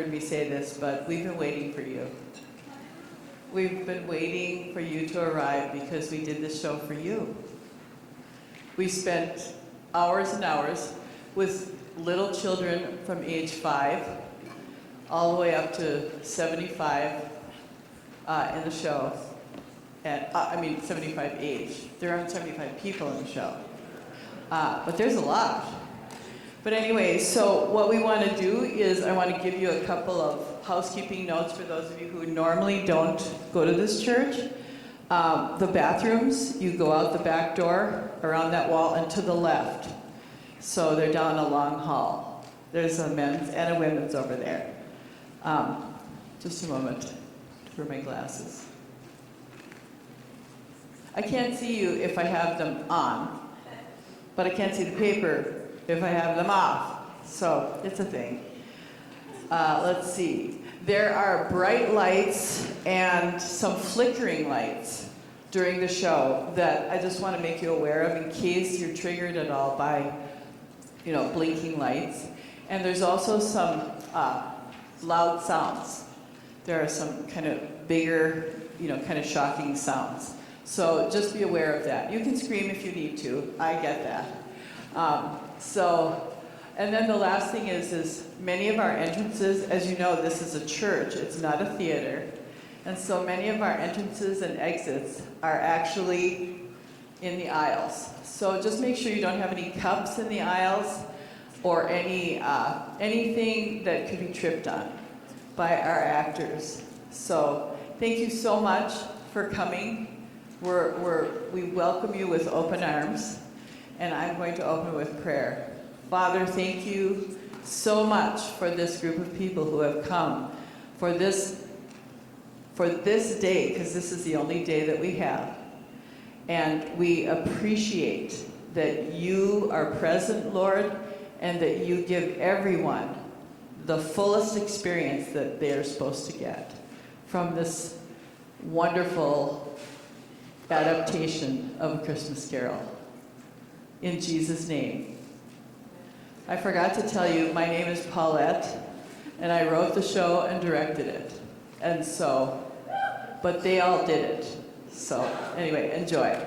heard me say this, but we've been waiting for you. We've been waiting for you to arrive because we did this show for you. We spent hours and hours with little children from age 5 all the way up to 75 in the show. And, 75 age. There aren't 75 people in the show. But there's a lot. But anyway, so what we want to do is I want to give you a couple of housekeeping notes for those of you who normally don't go to this church. The bathrooms, you go out the back door, around that wall, and to the left. So they're down a long hall. There's a men's and a women's over there. Just a moment for my glasses. I can't see you if I have them on, but I can't see the paper if I have them off. So it's a thing. Let's see. There are bright lights and some flickering lights during the show that I just want to make you aware of in case you're triggered at all by, blinking lights. And there's also some loud sounds. There are some kind of bigger, kind of shocking sounds. So just be aware of that. You can scream if you need to. I get that. And then the last thing is many of our entrances, as you know, this is a church. It's not a theater. And so many of our entrances and exits are actually in the aisles. So just make sure you don't have any cups in the aisles or anything that could be tripped on by our actors. So thank you so much for coming. We welcome you with open arms, and I'm going to open with prayer. Father, thank you so much for this group of people who have come for this day, because this is the only day that we have. And we appreciate that you are present, Lord, and that you give everyone the fullest experience that they are supposed to get from this wonderful adaptation of A Christmas Carol. In Jesus' name. I forgot to tell you, my name is Paulette, and I wrote the show and directed it. And so, but they all did it. So, anyway, enjoy.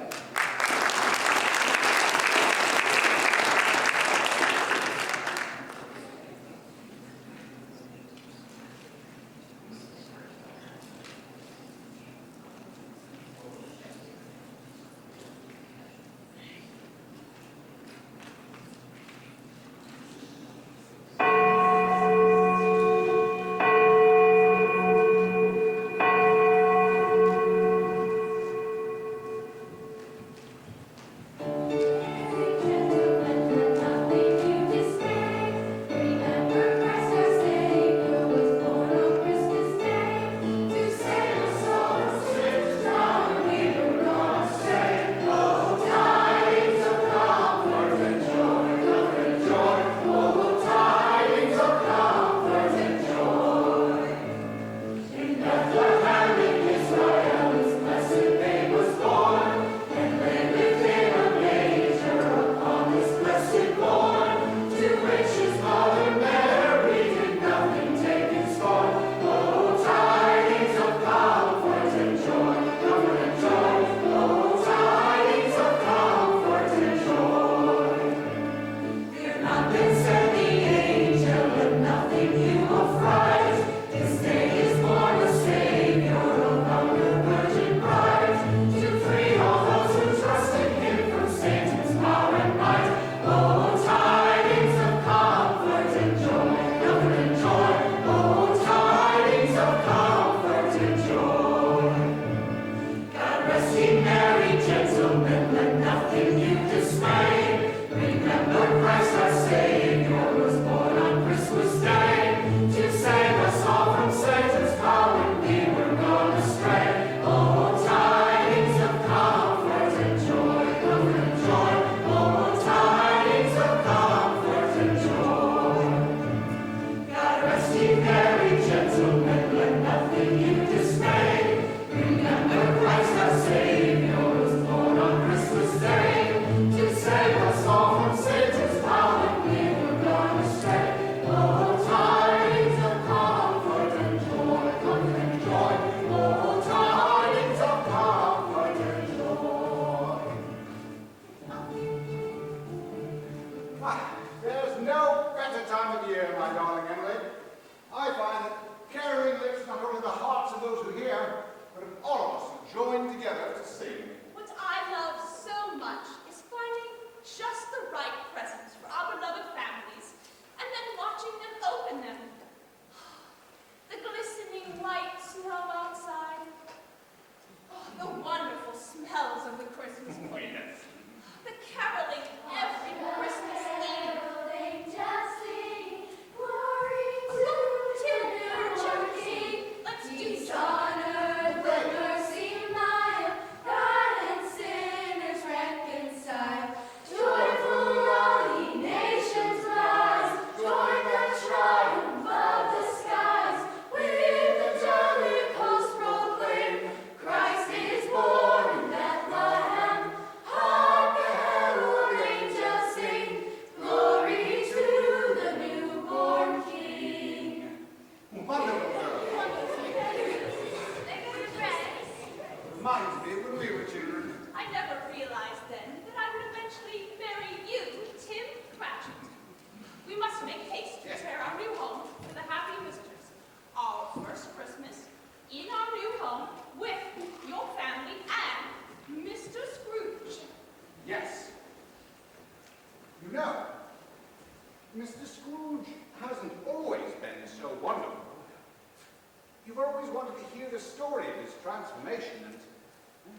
wanted to hear the story of his transformation, and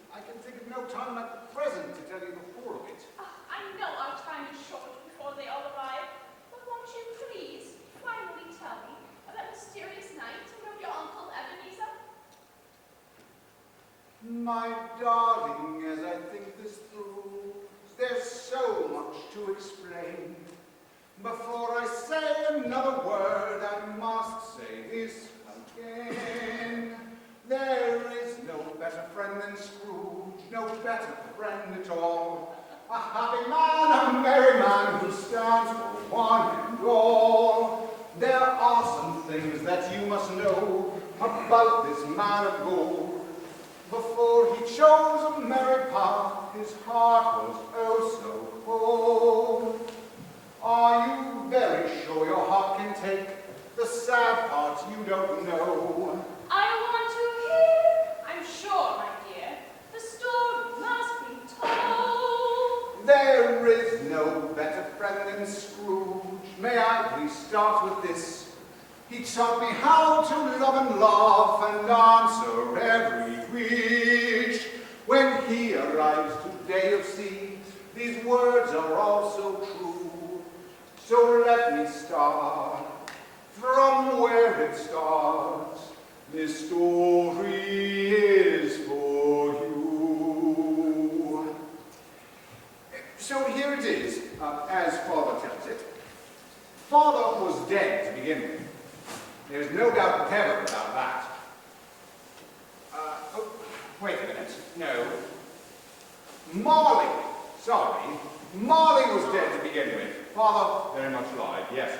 I can think of no time at the present to tell you the whole of it. I know our time is short before they all arrive, but won't you please finally tell me of that mysterious night and of your Uncle Ebenezer? My darling, as I think this through, there's so much to explain. Before I say another word, I must say this again. There is no better friend than Scrooge, no better friend at all. A happy man, a merry man, who stands for one and all. There are some things that you must know about this man of gold. Before he chose a merry path, his heart was oh so cold. Are you very sure your heart can take the sad parts you don't know? I want to hear, I'm sure, my dear, the story must be told. There is no better friend than Scrooge. May I please start with this? He taught me how to love and laugh and answer every wish. When he arrives today of sea, these words are all so true. So let me start from where it starts. This story is for you. So here it is, as Father tells it. Father was dead to begin with. There's no doubt whatever about that. Oh, wait a minute. No. Marley. Sorry. Marley was dead to begin with. Father, very much alive, yes.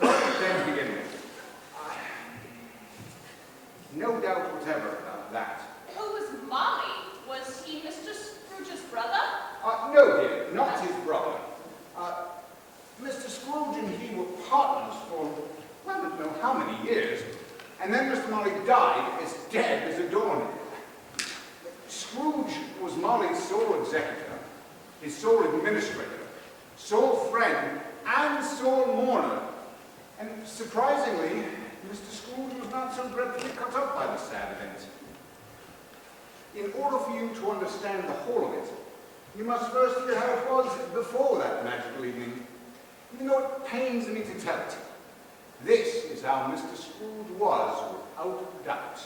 Dead to begin with. No doubt whatever about that. Who was Molly? Was he Mr. Scrooge's brother? No, dear, not his brother. Mr. Scrooge and he were partners for, well, I don't know how many years. And then Mr. Molly died as dead as a doornail. Scrooge was Molly's sole executor, his sole administrator, sole friend, and sole mourner. And surprisingly, Mr. Scrooge was not so dreadfully cut up by the sad event. In order for you to understand the whole of it, you must first hear how it was before that magical evening. Even though it pains me to tell it, this is how Mr. Scrooge was, without doubt.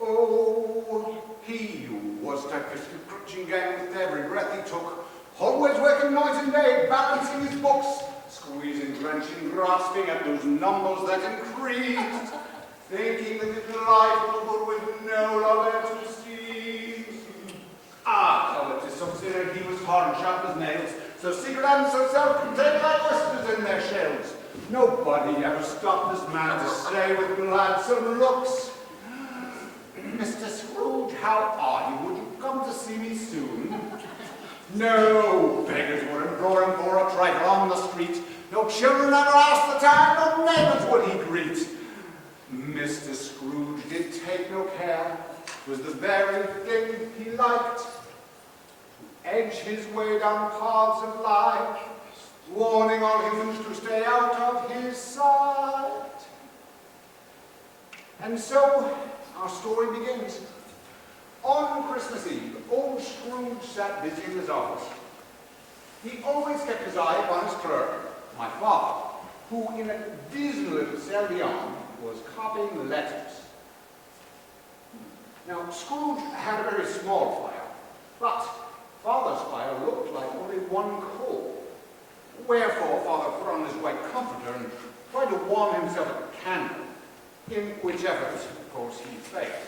Oh, he was tapiously crunching again with every breath he took, always working night and day, balancing his books, squeezing, drenching, grasping at those numbers that increased, thinking that his life was good with no love to see. Call it to some sinner, he was hard and sharp as nails, so secret and so self-contained like oysters in their shells. Nobody ever stopped this man to say with gladsome looks, Mr. Scrooge, how are you? Would you come to see me soon? No beggars were imploring for a trifle on the street. No children ever asked the time, no neighbors would he greet. Mr. Scrooge did take no care. It was the very thing he liked. To edge his way down paths of life, warning all humans to stay out of his sight. And so, our story begins. On Christmas Eve, old Scrooge sat busy in his office. He always kept his eye upon his clerk, my father, who in a dismal little cell beyond was copying letters. Now, Scrooge had a very small fire, but Father's fire looked like only one coal. Wherefore, Father put on his white comforter and tried to warm himself at the candle, in which effort, of course, he failed.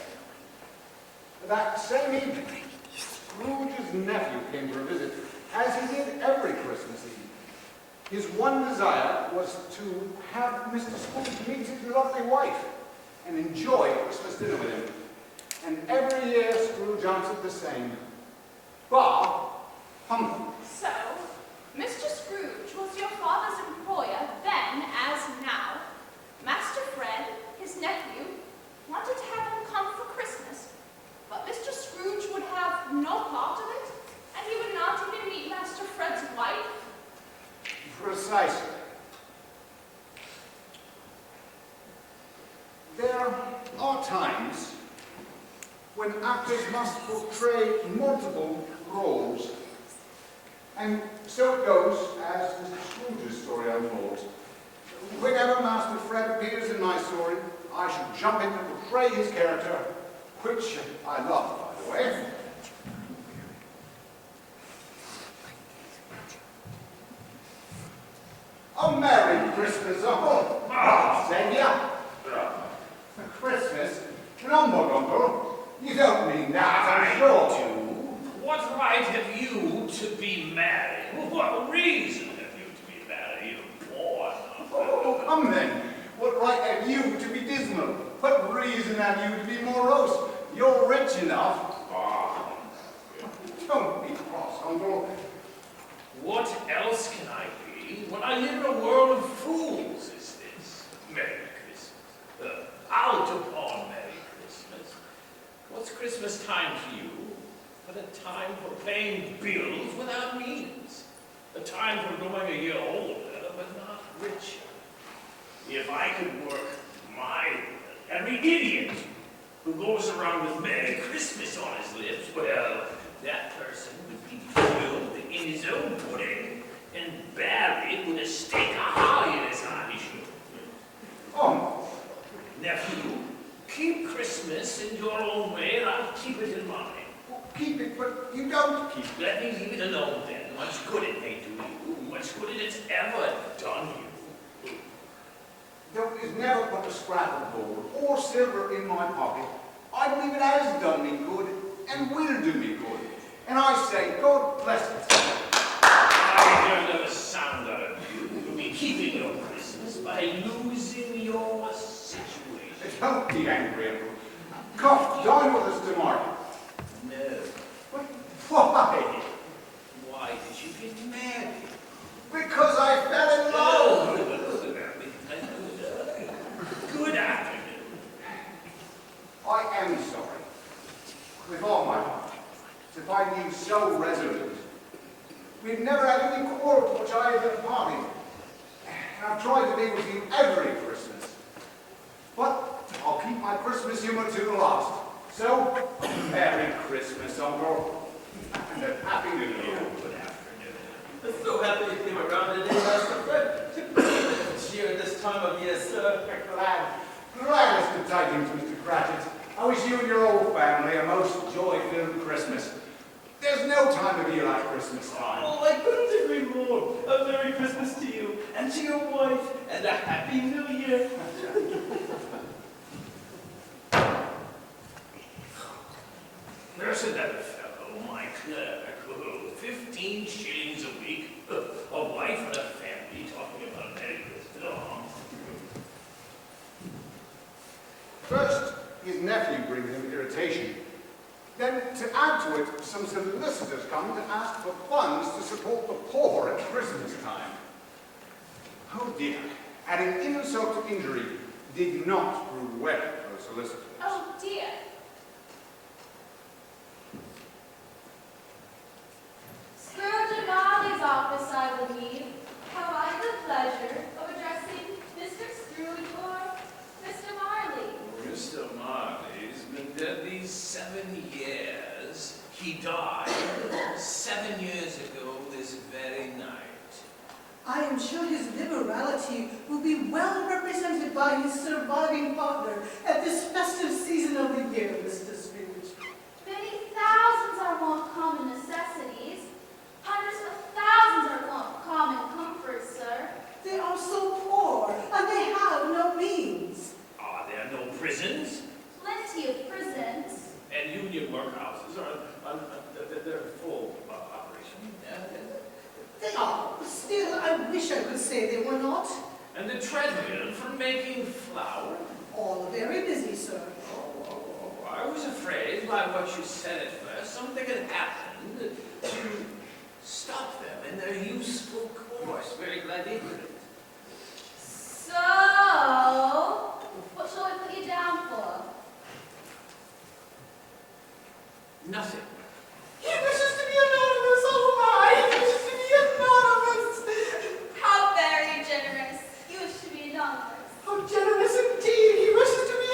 That same evening, Scrooge's nephew came for a visit, as he did every Christmas Eve. His one desire was to have Mr. Scrooge meet his lovely wife and enjoy Christmas dinner with him. And every year Scrooge answered the same, bar humbug. So, Mr. Scrooge was your father's employer then as now. Master Fred, his nephew, wanted to have him come for Christmas, but Mr. Scrooge would have no part of it, and he would not even meet Master Fred's wife. Precisely. There are times when actors must portray multiple roles. And so it goes, as Mr. Scrooge's story unfolds. Whenever Master Fred appears in my story, I shall jump in to portray his character, which I love, by the way. Oh, Merry Christmas, Uncle! Xavier! For Christmas? An humbug, Uncle? You don't mean that, I'm sure. What right have you to be married? What reason have you to be married? You're born. Oh, come then. What right have you to be dismal? What reason have you to be morose? You're rich enough. Don't be cross, Uncle. What else can I be when I live in a world of fools is this? Merry Christmas. Out upon Merry Christmas. What's Christmas time to you? But a time for paying bills without means. A time for growing a year older, but not richer. If I could work every idiot who goes around with Merry Christmas on his lips, well, that person would be filled in his own pudding and buried with a stake of holly in his eye. Oh, Nephew, keep Christmas in your own way, and I'll keep it in mine. keep it, but you don't keep it. Let me leave it alone then. Much good it may do you, much good it has ever done you. There's never put a scrap of gold or silver in my pocket. I believe it has done me good and will do me good. And I say, God bless it. I hear another sound out of you. You'll be keeping your Christmas by losing your situation. Don't be angry, Uncle. Come, dine with us tomorrow. No. But why? Why did you get married? Because I fell in love. Good afternoon. I am sorry, with all my heart, to find you so resolute. We've never had any quarrel for which I have been a party, and I've tried to be with you every Christmas. But I'll keep my Christmas humor to the last. So, Merry Christmas, Uncle, and a Happy New Year. Good afternoon. I'm so happy you came around today, Master Fred. Cheer at this time of year, sir. Glad as to tidings, Mr. Cratchit. I wish you and your old family a most joy-filled Christmas. There's no time of year like Christmas time. Oh, I couldn't agree more. A Merry Christmas to you and to your wife, and a Happy New Year. There's another fellow, my clerk, who 15 shillings a week, a wife and a family, talking about Merry Christmas. Oh. First, his nephew brings him irritation. Then, to add to it, some solicitors come to ask for funds to support the poor at Christmas time. Oh dear, adding insult to injury did not prove well for the solicitors. Oh dear. Scrooge and Marley's office, I believe. Have I the pleasure of addressing Mr. Scrooge or Mr. Marley? Mr. Marley's been dead these 7 years. He died 7 years ago this very night. I am sure his liberality will be well represented by his surviving partner at this festive season of the year, Mr. Scrooge. Many thousands are want common necessities. Hundreds of thousands are want common comforts, sir. They are so poor, and they have no means. Are there no prisons? Plenty of prisons. And union workhouses they're full operation. They are. Still, I wish I could say they were not. And the treadmill for making flour. All very busy, sir. I was afraid by what you said at first something had happened to stop them in their useful course. Very glad they did it. So, what shall I put you down for? Nothing. He wishes to be anonymous, oh my! He wishes to be anonymous! How very generous. You wish to be anonymous. How generous indeed! He wishes to be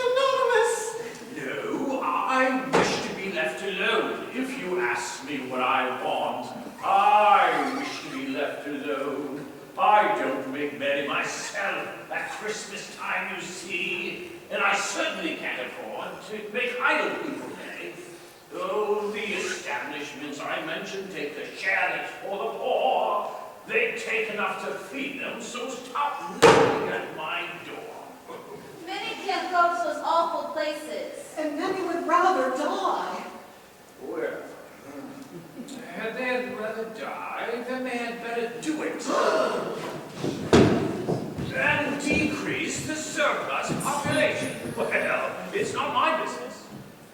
certainly can't afford to make idle people pay. Oh, the establishments I mentioned take the charity for the poor. They take enough to feed them, so stop knocking at my door. Many can't go to those awful places. And many would rather die. Well, they'd rather die, then they had better do it. And decrease the surplus population. Well, it's not my business.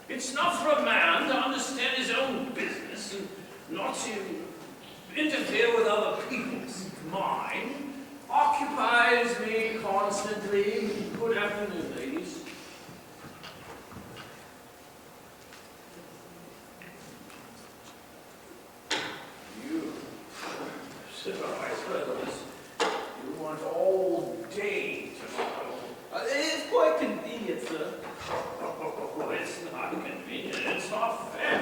It's not for a man to understand his own business and not to interfere with other people's. Mine occupies me constantly. Good afternoon, ladies. You, I suppose, you want all day tomorrow. It's quite convenient, sir. Oh, it's not convenient. It's not fair.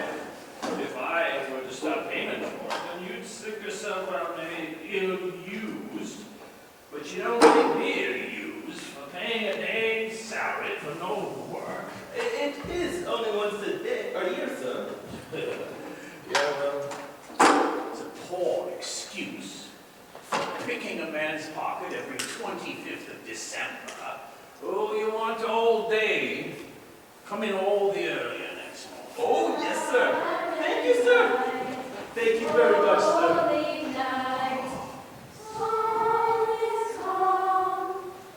If I were to stop payment for it, then you'd stick yourself out maybe ill-used. But you don't get me ill-used for paying a day's salary for no work. It is only once a year, sir. Yeah, well, it's a poor excuse for picking a man's pocket every 25th of December. Oh, you want all day? Come in all the earlier next month. Oh, yes, sir. Thank you, sir. Thank you very much, sir. Holy night, all is calm,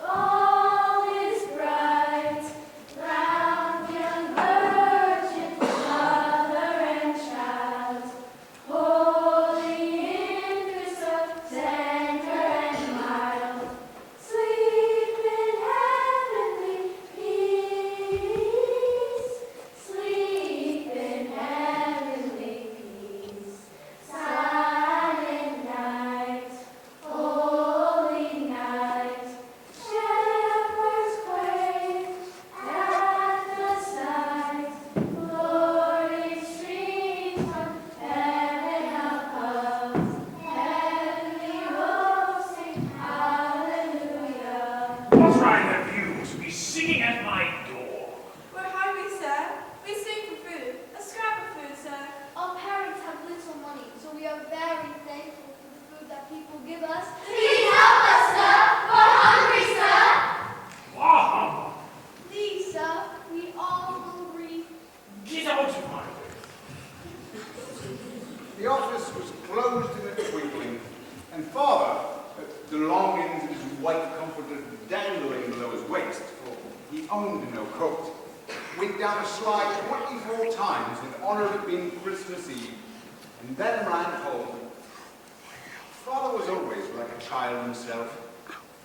all is bright, round young virgin, mother and child, holy in Christ, tender and mild, sleep in heavenly peace, sleep in heavenly peace. Silent night, holy night, shepherds quake at the sight, glory streams from heaven above, heavenly hosts sing hallelujah. What right have you to be singing at my door? We're hungry, sir. We sing for food. A scrap of food, sir. Our parents have little money, so we are very thankful for the food that people give us. Please help us, sir. We're hungry, sir. Wah! Please, sir, we are hungry. Get out of my way. The office was closed in a twinkling, and father, the longings of his white comforter dangling below his waist, for he owned no coat, went down a slide 24 times in honor of it being Christmas Eve, and then ran home. Father was always like a child himself,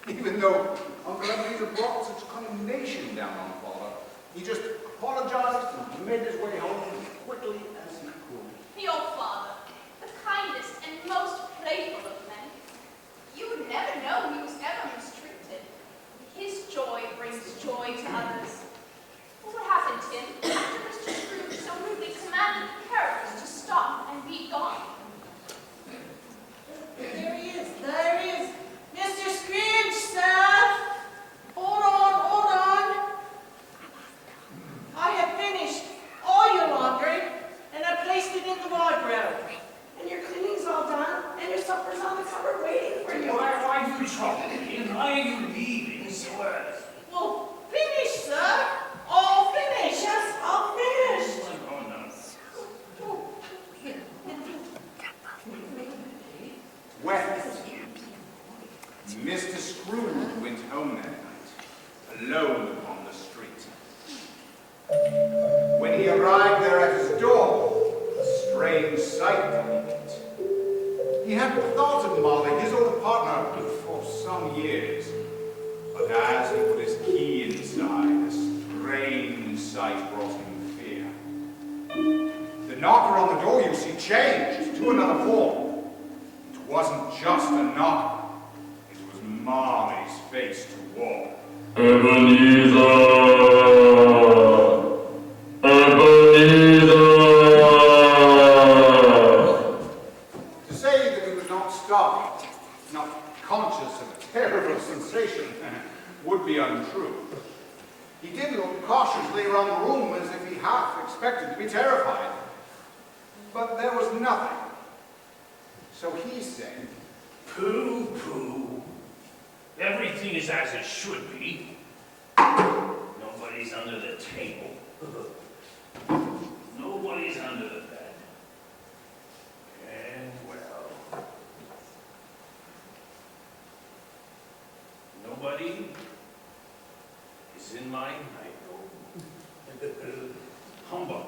even though Uncle Ebenezer brought such condemnation down on father. He just apologized and made his way home as quickly as he could. Your father, the kindest and most playful of men. You would never know he was ever mistreated. His joy brings joy to others. What happened, Tim, after Mr. Scrooge so rudely commanded the carriages to stop and be gone? There he is, there he is. Mr. Scrooge, sir. Hold on. I have finished all your laundry, and I placed it in the wardrobe. And your cleaning's all done, and your supper's on the cupboard waiting for you. Why do you trouble me, and why are you leaving so early? Well, finish, sir. All finished. Yes, all finished. Oh, no. Well, Mr. Scrooge went home that night, alone upon the street. When he arrived there at his door, a strange sight did he meet. He had thought of Molly, his old partner, for some years, but as he put his key inside, a strange sight brought him fear. The knocker on the door, you see, changed to another form. It wasn't just a knocker. It was Marley's face to walk. Ebenezer! Ebenezer! To say that he was not startled, not conscious of a terrible sensation, would be untrue. He did looked cautiously around the room as if he half expected to be terrified. But there was nothing. So he said, Pooh, pooh. Everything is as it should be. Nobody's under the table. Nobody's under the bed. And well, nobody is in my night room. Humbug.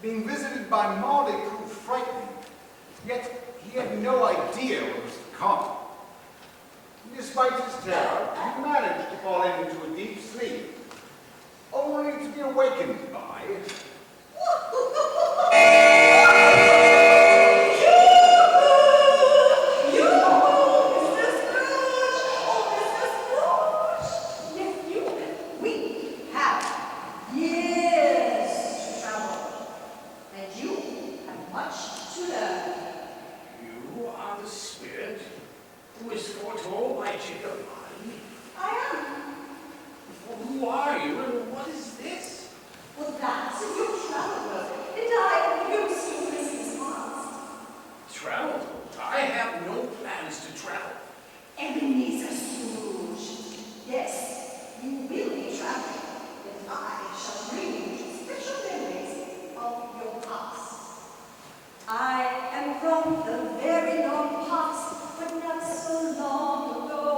being visited by Marley proved frightening, yet he had no idea what was to come. Despite his terror, he managed to fall into a deep sleep, only to be awakened by... You are the spirit who is foretold by Jacob. Who are you and what is this? Well, that's your traveler, and I am your Christmas past. Travel? I have no plans to travel. Ebenezer Scrooge. Yes, you will be traveling, and I shall bring you to special memories of your past. I am from the very long past, but not so long ago,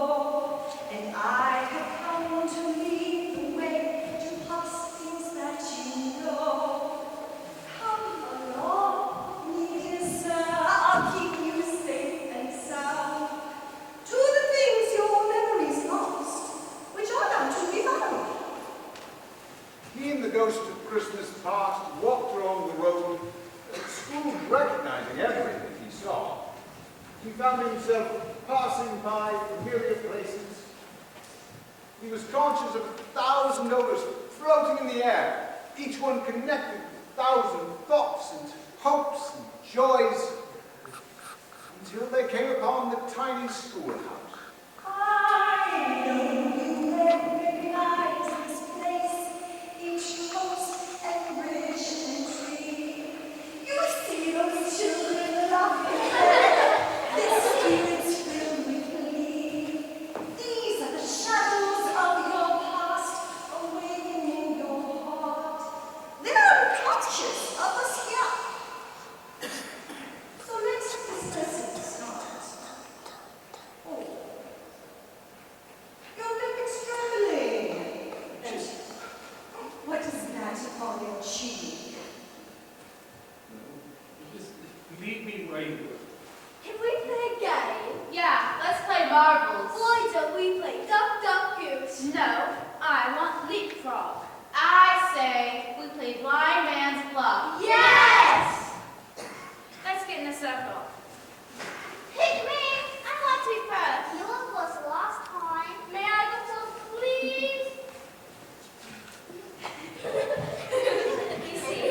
and I have come to lead the way to past things that you know. Come along, dear sir, I'll keep you safe and sound to the things your memories lost, which are now to be found. He and the ghost of Christmas past walked along the road, Scrooge recognizing everything he saw. He found himself passing by familiar places. He was conscious of 1,000 odors floating in the air, each one connected with 1,000 thoughts and hopes and joys, until they came upon the tiny schoolhouse. I know you recognize this place, each post and bridge and tree. You see those children laughing there, their spirits filled with glee. These are the shadows of your past, awakening your heart. They're unconscious of us here. So let's this lesson start. Oh, your lip is trembling. And what is that upon your cheek? Just leave me right here. Can we play a game? Yeah, let's play marbles. Why don't we play Duck, Duck, Goose? No, I want leapfrog. I say we play blind man's bluff. Yes! Let's get in a circle. Pick me! I want to be first. You was last time. May I go first, please? You see?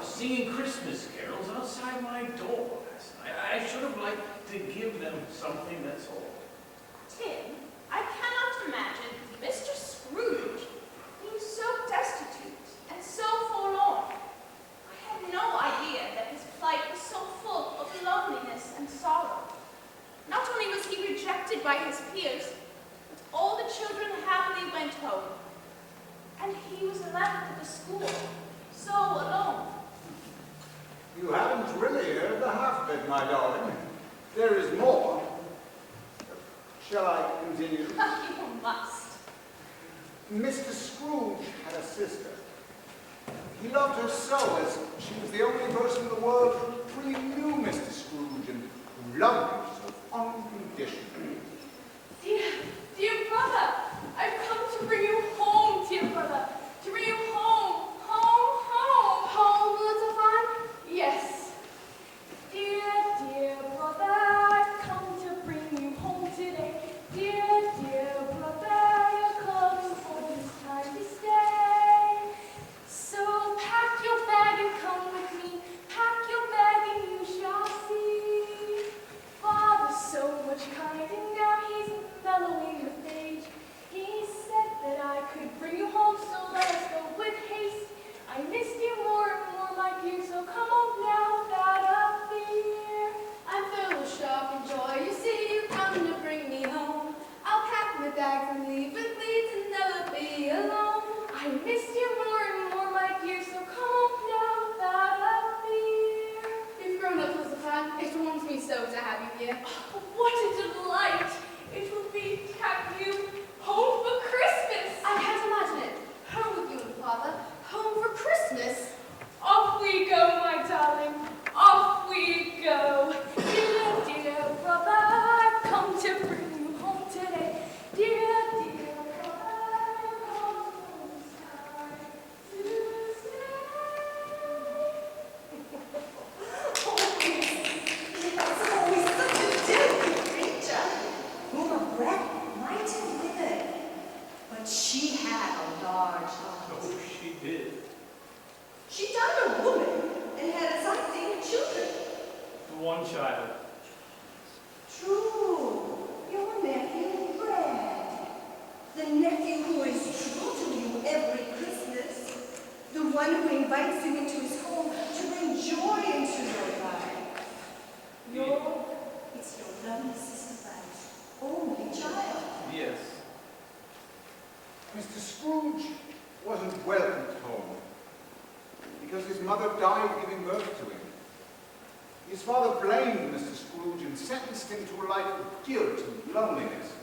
Singing Christmas carols outside my door last night. I should have liked to give them something, that's all. Tim, I cannot imagine Mr. Scrooge being so destitute and so forlorn. I had no idea that his plight was so full of loneliness and sorrow. Not only was he rejected by his peers, but all the children happily went home. And he was left at the school, so alone. You haven't really heard the half of it, my darling. There is more. Shall I continue? You must. Mr. Scrooge had a sister. He loved her so, as she was the only person in the world who really knew Mr. Scrooge and who loved him so unconditionally. Dear brother, I've come to bring you home, dear brother. To bring you home. Home, little one? Yes. Dear brother, I've come to bring you home today. Dear brother, you're coming home, it's time to stay. So pack your bag and come with me. Pack your bag and you shall see. Father's so much kind and now he's mellowing with age. He said that I could bring you home, so let us go with haste. I missed you more and more, my dear, so come home now without a fear. I'm filled with shock and joy, you see, you've come to bring me home. I'll pack my bags and leave with thee to never be alone. I missed you more and more, my dear, so come home now without a fear. You've grown up, Elizabeth. It warms me so to have you here. Oh, what a delight it will be to have you home for Christmas. I can't imagine it. Home with you and Father. Home for Christmas. Off we go, my darling. Off we go. Dear brother, I've come to bring you home today. Dear brother, I've come home, it's time to stay. It's always such a delicate creature, full of breath, light and withered. But she had a large heart. Oh, she did. She died a woman and had exciting children. One child. True, your nephew Fred. The nephew who is true to you every Christmas. The one who invites you into his home to bring joy into your life. It's your lovely sister Fred's only child. Yes. Mr. Scrooge wasn't welcomed home because his mother died giving birth to him. His father blamed Mr. Scrooge and sentenced him to a life of guilt and loneliness.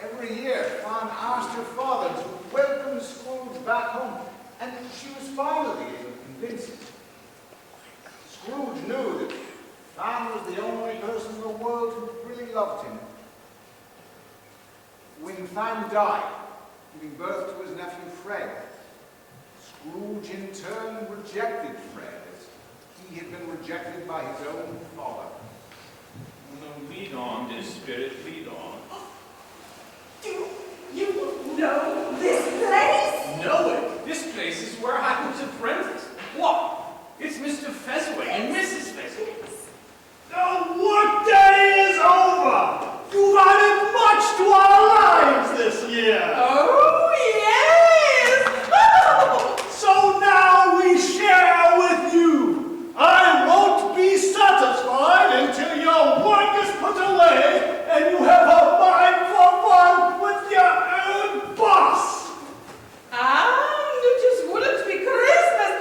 Every year, Fan asked her father to welcome Scrooge back home, and she was finally able to convince him. Scrooge knew that Fan was the only person in the world who really loved him. When Fan died, giving birth to his nephew Fred, Scrooge in turn rejected Fred as he had been rejected by his own father. No, lead on, dear spirit, lead on. Do you know this place? Know it? This place is where I was apprenticed. What? It's Mr. Fezziwig and Mrs. Fezziwig. The workday is over! You've added much to our lives this year! Oh, yes! Oh! So now we share with you. I won't be satisfied until your work is put away and you have a mind for fun with your own boss. And it just wouldn't be Christmas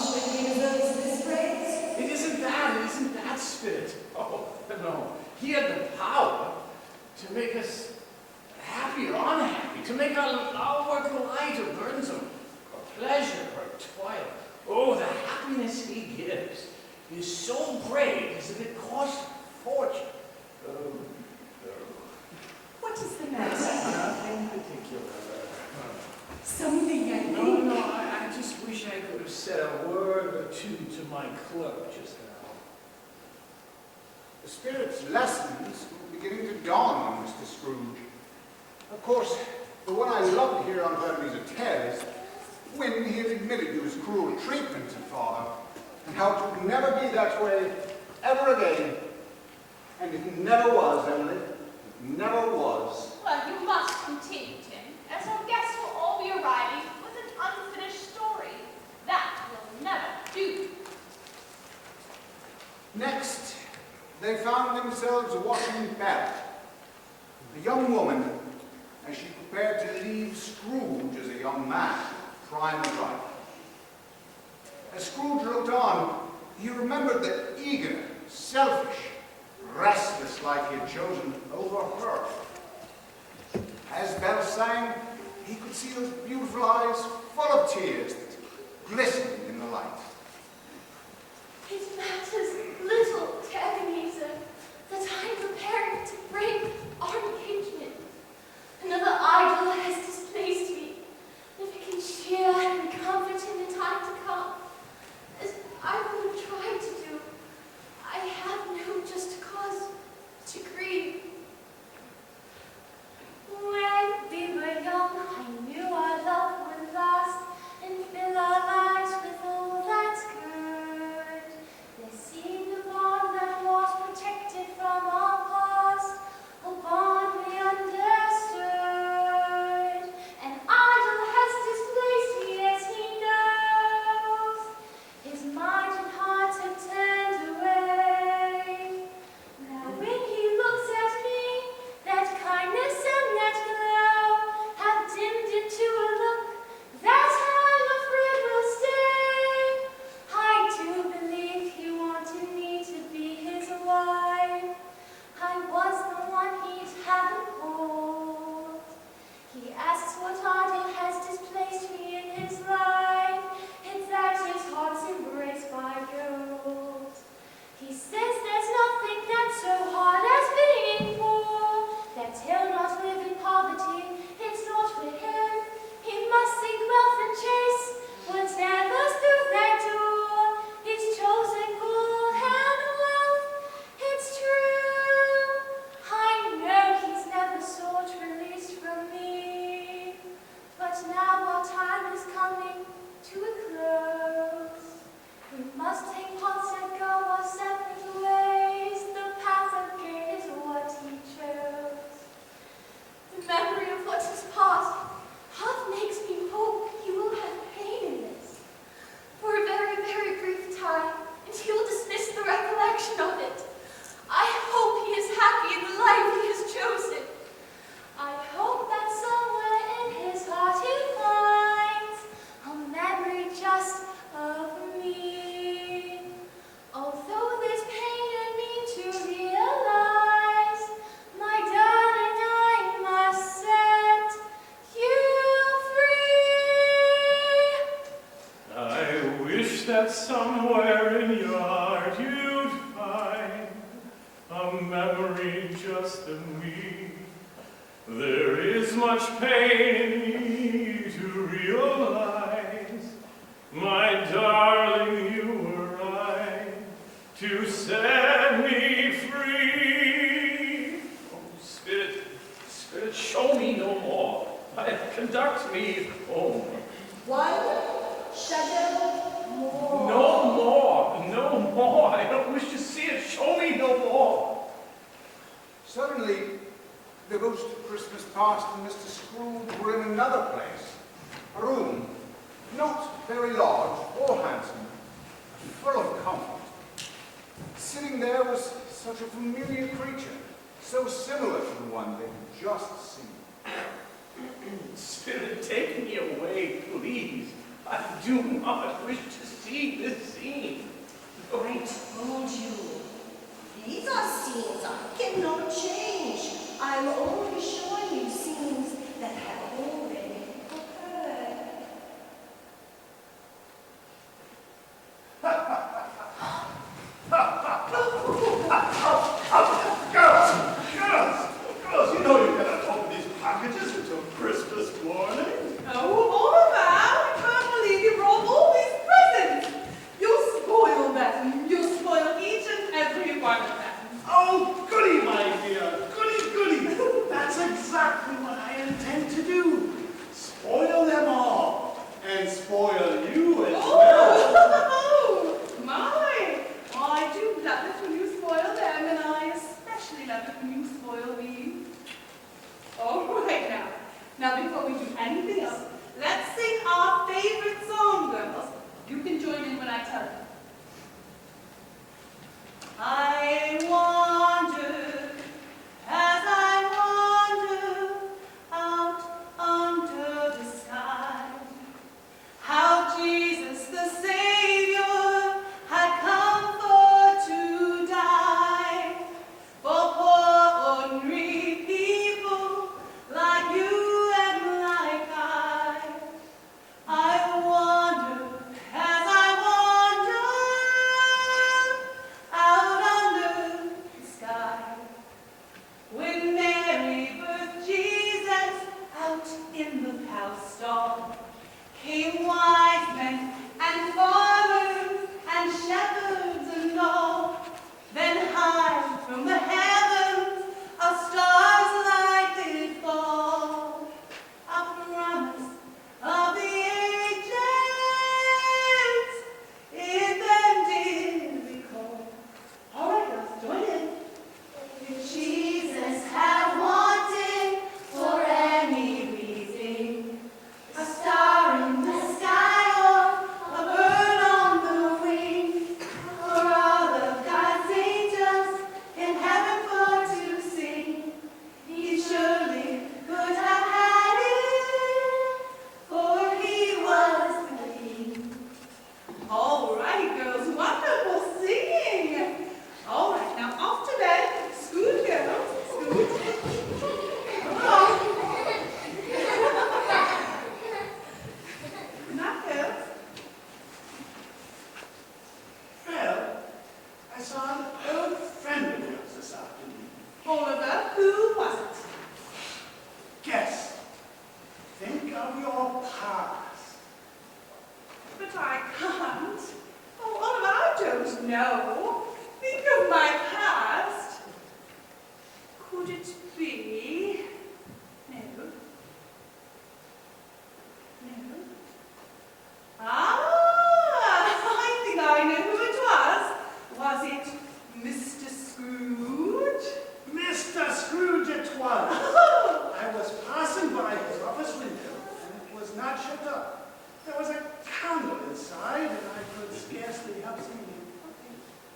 punishment he deserves this praise? It isn't that, Spirit. Oh, no. He had the power to make us happy or unhappy, to make our work light or burdensome, or pleasure or toil. Oh, the happiness he gives is so great as if it costs a fortune. What is the matter? Nothing particular. Something, I think. No, I just wish I could have said a word or two to my clerk just now. The Spirit's lessons were beginning to dawn on Mr. Scrooge. Of course, the one I loved here on Ebenezer Terrace, when he had admitted to his cruel treatment of Father, and how it would never be that way ever again. And it never was, Emily. It never was. Well, you must continue, Tim, as our guests will all be arriving with an unfinished story. That will never do. Next, they found themselves watching Belle, a young woman, as she prepared to leave Scrooge as a young man, prime of life. As Scrooge looked on, he remembered the eager, selfish, restless life he had chosen over her. As Belle sang, he could see those beautiful eyes full of tears that glistened in the light. It matters little to Ebenezer that I'm preparing to break our engagement. Another idol has displaced me. If it can cheer and comfort in the time to come, as I would have tried to do, I have no just cause to grieve. When we were young, I knew our love would last and fill our lives with all that's good. There seemed a bond that was protected from our past, a bond we understood. An idol has displaced me, as he knows. His mind and heart have turned away. Now when he looks at me, that kindness and that glow have dimmed into a look that I'm afraid will stay. I do believe he wanted me to be his wife. I was the one he'd have and hold. He asks what idol has displaced me in his life. It's that his heart's embraced by gold. He says there's nothing that's so hard as being poor, that he'll not live in poverty, it's not for him. He must seek wealth and chase whatever's through that door. He's chosen gold and wealth, it's true. I know he's never sought release from me, but now our time is coming to a close. We must take pulse and go our separate ways. The path of gain is what he chose. The memory of what is past half makes me hope he will have pain in this, for a very, very brief time, and he will dismiss the recollection of it. I hope he is happy in the life he has chosen. I hope that somewhere in his heart he finds a memory just of me. Although there's pain in me to realize, my darling, I must set you free. I wish that somewhere in your heart you'd find a memory just of me. There is much pain in me to realize, my darling, you were right to set me free. Oh, Spirit, show me no more. Conduct me home. One shadow more. No more. I don't wish to see it. Show me no more. Suddenly, the ghost of Christmas past and Mr. Scrooge were in another place. A room, not very large or handsome, full of comfort. Sitting there was such a familiar creature, so similar to the one they had just seen. Spirit, take me away, please. I do not wish to see make no change. I'm only showing you scenes that have already occurred. Girls, you know you cannot open these packages until Christmas morning. Oh, Oliver, I can't believe you brought all these presents. You spoil them. You spoil each and every one of them. Oh, goody, my dear. Goody. That's exactly what I intend to do. Spoil them all. And spoil you as well. Oh, my. I do love it when you spoil them, and I especially love it when you spoil me. All right, now. Now, before we do anything else, let's sing our favorite song, girls. You can join in when I tell you. I wander as I wander out under the sky. How Jesus the Savior had come for to die for poor ordinary people like you and like I wander as I wander out under the sky. When Mary birthed Jesus out in the palace stall, came wise men and farmers and shepherds and all. Then high from the heavens a star's light did fall, a promise of the ages it then did recall. All right, girls, join in. If Jesus had wanted for any reason, a star in the sky or a bird on the wing, or all of God's angels in heaven for to sing, he surely could have had it, for he was the king. All right, girls, wonderful singing. All right, now off to bed. Scoot, girls, scoot. Come on. Good night, girls. Well, I saw an old friend of yours this afternoon. Oliver, who was it? Guess. Think of your past. But I can't. Oh, Oliver, I don't know. Think of my past. Could it be? No. No. I think I know who it was. Was it Mr. Scrooge? Mr. Scrooge it was. Oh, I was passing by his office window, and it was not shut up. There was a candle inside, and I could scarcely help seeing him.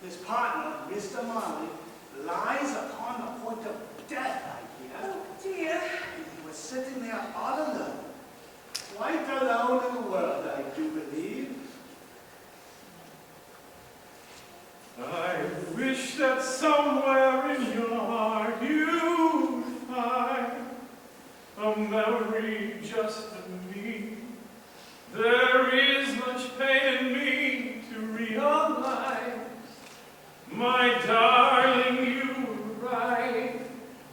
His partner, Mr. Marley, lies upon the point of death, I hear. oh dear. He was sitting there all alone. Quite alone in the world, I do believe. I wish that somewhere in your heart you'd find a memory just of me. There is much pain in me to realize, my darling, you were right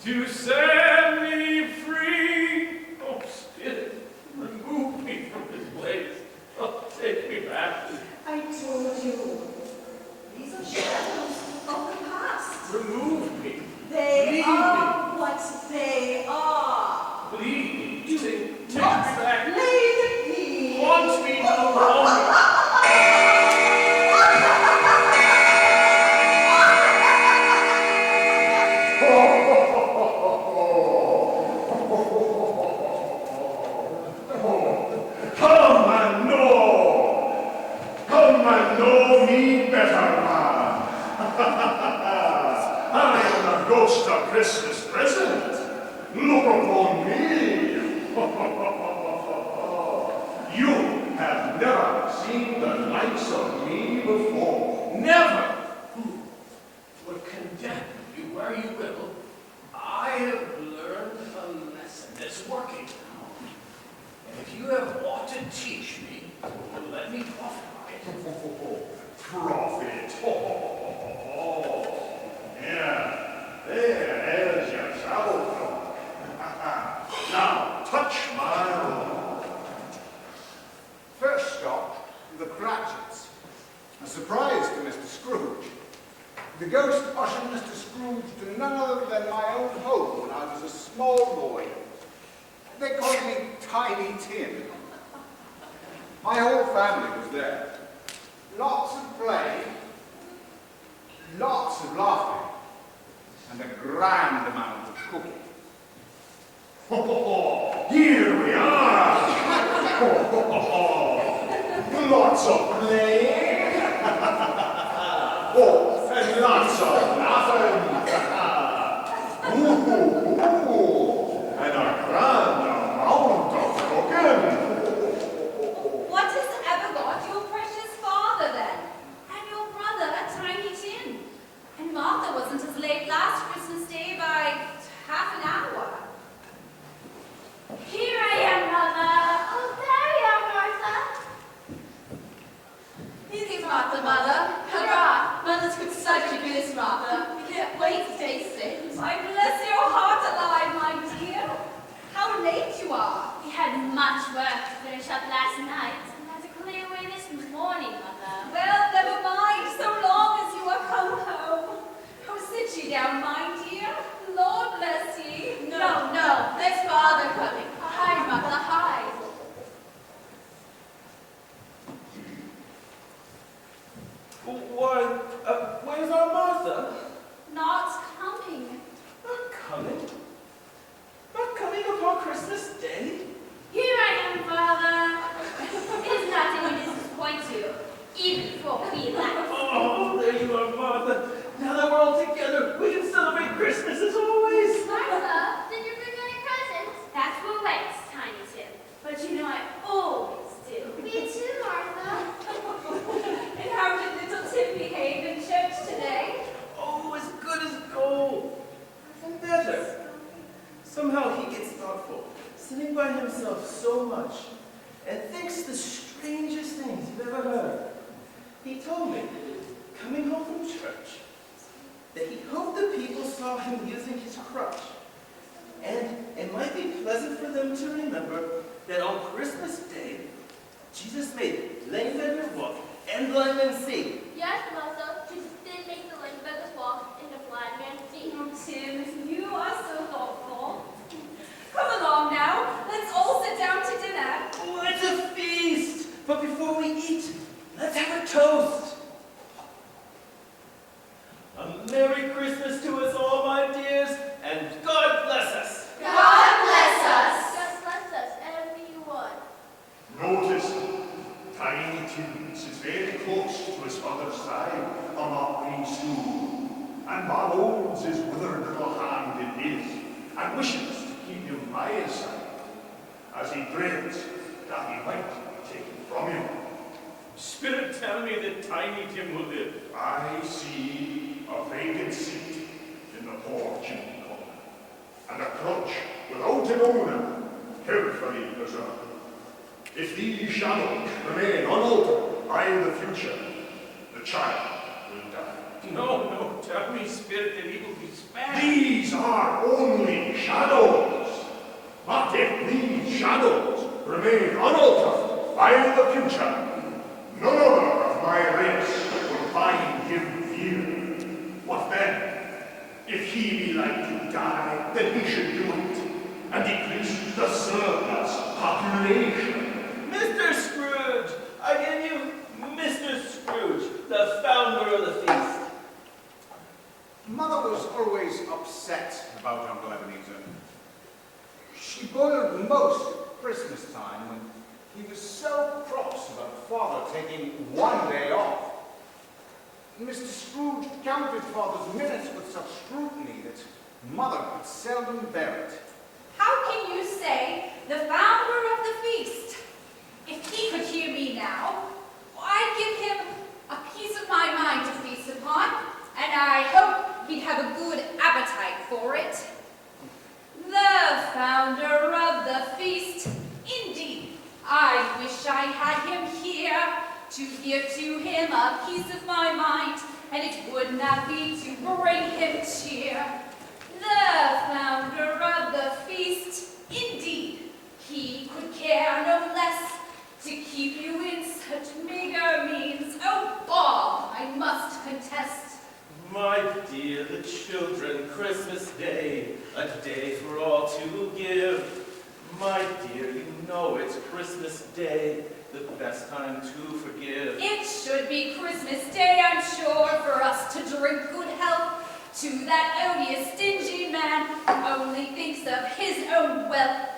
to set me free. Oh, Spirit, remove me from this place. Oh, take me back. I told you. These are shadows of the past. Remove me. They Leave are what they are. Please, take me Not back. leave me. Haunt me no longer. Come and know me better, man. I am the ghost of Christmas present. Look upon me. You have never seen the likes of me before. Never. Who would condemn you where you will, prophet. Yeah, there's your travel. Now, touch my arm. First stop, the Cratchits. A surprise to Mr. Scrooge. The ghost ushered Mr. Scrooge to none other than my own home when I was a small boy. They called me Tiny Tim. My whole family was there. Lots of play, lots of laughing, and a grand amount of cooking. Here we are! Lots of playing! Oh, and lots of laughing! And a grand amount of cooking! What has ever got your precious father then? And your brother, Tiny Tim? And Martha wasn't as late last Christmas Day by half an hour. Here I am, Mother. Oh, there you are, Martha. Here's Martha, Mother. Hurrah! Mother's cooked such a goodness, Martha. We can't wait to taste it. I bless your heart alive, my dear. How late you are. We had much work to finish up last night and had to clear away this morning, Mother. Well, never mind, so long as you are come home. Oh, sit ye down, my dear. Lord bless ye. No, there's Father coming. Hi, Mother, hi. Why, where's our Martha? Not coming. Not coming? Not coming upon Christmas Day? Here I am, Father. It is nothing to disappoint you, even for we laugh. Oh, there you are, Martha. Now that we're all together, we can celebrate Christmas as always. Martha, did you bring any presents? That's for Wes, Tiny Tim. But you know I always do. Me too, Martha. And how did little Tim behave in church today? Oh, as good as gold. Better. Somehow he gets thoughtful, sitting by himself so much, and thinks the strangest things you've ever heard. He told me, coming home from church, that he hoped the people saw him using his crutch, and it might be pleasant for them to remember that on Christmas Day, Jesus made lame beggars walk and blind men see. Yes, Martha, Jesus did make the lame beggars walk and the blind man see. Oh, Tim, you are so thoughtful. Come along now. Let's all sit down to dinner. Oh, it's a feast! But before we eat, let's have a toast. A Merry Christmas to us all, my dears, and God bless us. God bless us. God bless us, everyone. Notice, Tiny Tim sits very close to his father's side on that green stool, and Bob holds his withered little hand in his, and wishes to keep him by his side, as he dreads that he might be taken from him. Spirit, tell me that Tiny Tim will live. I see a vacant seat in the poor chimney corner, and a crutch without an owner, carefully preserved. If these shadows remain unaltered by the future, the child will die. No, tell me, Spirit, that he will be spared. These are only shadows. But if these shadows remain unaltered by the future, none other of my race will find him here. What then? If he be like to die, then he should do it, and decrease the surplus population. Mr. Scrooge! I give you Mr. Scrooge, the founder of the feast. Mother was always upset about Uncle Ebenezer. She boiled most at Christmas time when he was so cross about Father taking one day off. Mr. Scrooge counted Father's minutes with such scrutiny that Mother could seldom bear it. How can you say the founder of the feast? If he could hear me now, I'd give him a piece of my mind to feast upon, and I hope he'd have a good appetite for it. The founder of the feast, indeed. I wish I had him here to hear give to him a piece of my mind, and it would not be to bring him cheer. The founder of the feast, indeed, he could care no less to keep you in such meager means. Oh, Bob, I must contest. My dear, the children, Christmas Day, a day for all to give. My dear, you know it's Christmas Day, the best time to forgive. It should be Christmas Day, I'm sure, for us to drink good health to that odious, stingy man who only thinks of his own wealth.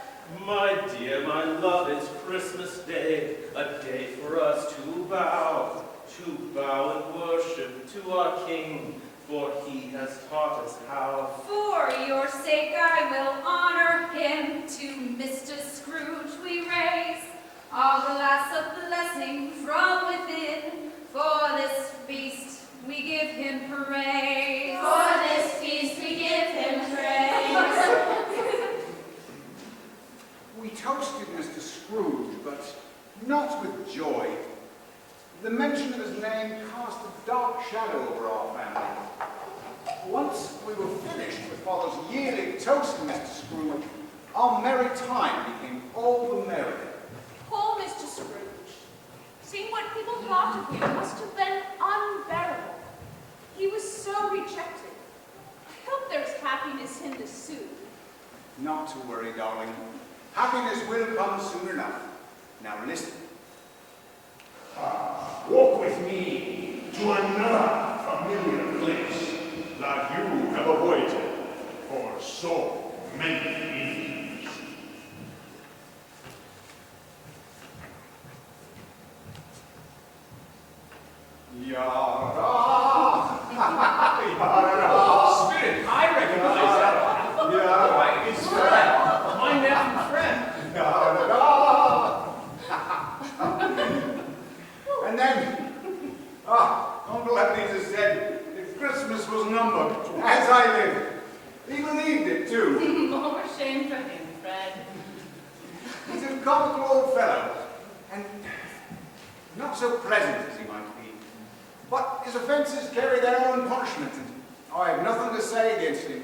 My dear, my love, it's Christmas Day, a day for us to bow and worship to our King, for he has taught us how. For your sake I will honor him. To Mr. Scrooge we raise our glass of blessing from within. For this feast we give him praise. For this feast we give him praise. We toasted Mr. Scrooge, but not with joy. The mention of his name cast a dark shadow over our family. Once we were finished with Father's yearly toast to Mr. Scrooge, our merry time became all the merrier. Poor Mr. Scrooge. Seeing what people thought of him must have been unbearable. He was so rejected. I hope there's happiness in this soon. Not to worry, darling. Happiness will come soon enough. Now listen. Walk with me to another familiar place that you have avoided for so many years. Yara! Yara! Spirit, I recognize that. Yara! It's Fred, my nephew Fred. Yara! And then, Uncle Ebenezer said, if Christmas was numbered, as I live, he believed it too. More shame for him, Fred. He's a comical old fellow, and not so pleasant as he might be. But his offences carry their own punishment, and I have nothing to say against him.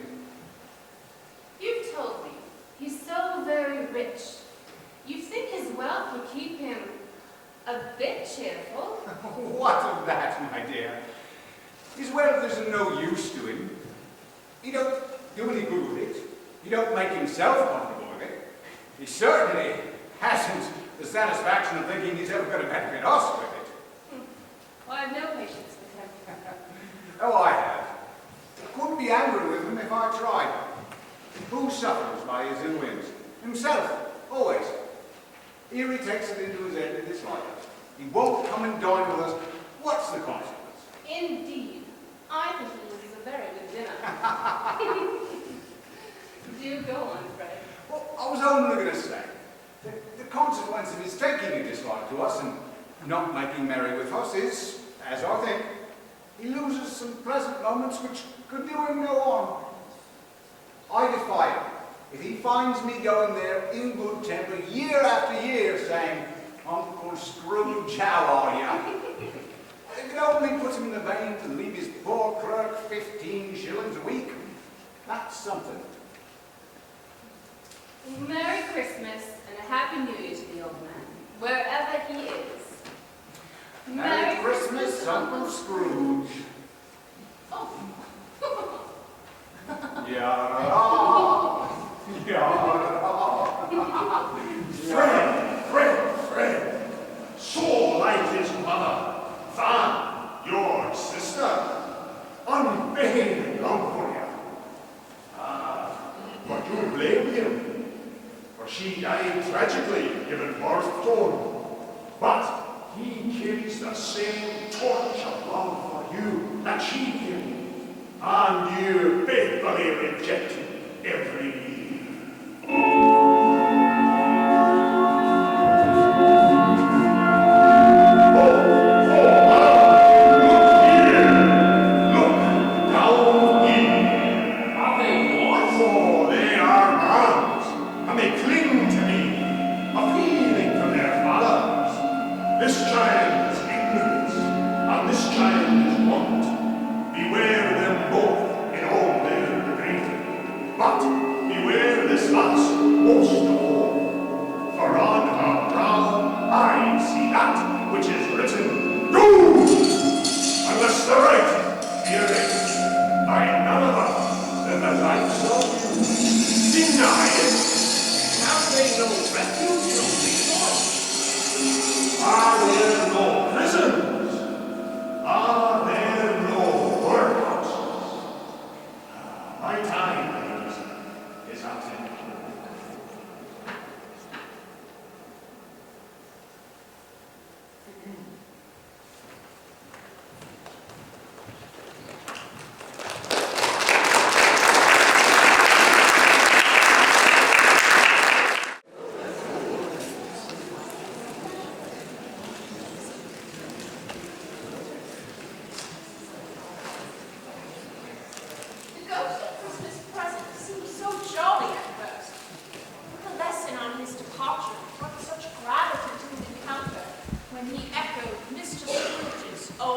You've told me he's so very rich. You think his wealth will keep him a bit cheerful? What of that, my dear? His wealth is of no use to him. He don't do any good with it. He don't make himself comfortable with it. He certainly hasn't the satisfaction of thinking he's ever going to benefit us with it. Well, I have no patience with him. Oh, I have. I couldn't be angry with him if I tried. Who suffers by his ill whims? Himself, always. Here he takes it into his head to dislike us. He won't come and dine with us. What's the consequence? Indeed. I think this is a very good dinner. Do go on, Fred. Well, I was only going to say, the consequence of his taking a dislike to us and not making merry with us is, as I think, he loses some pleasant moments which could do him no harm. I defy him. If he finds me going there in good temper year after year saying, Uncle Scrooge, how are you? It could only put him in the vein to leave his poor clerk 15 shillings a week. That's something. Merry Christmas and a Happy New Year to the old man, wherever he is. Merry Christmas, Uncle Scrooge. Oh. Yara! Yara! Fred, so like his mother, than your sister, unfailing love for you. But you blame him, for she died tragically, giving birth to him. But he carries the same torch of love for you that she did, and you faithfully reject him every year. This child is ignorant.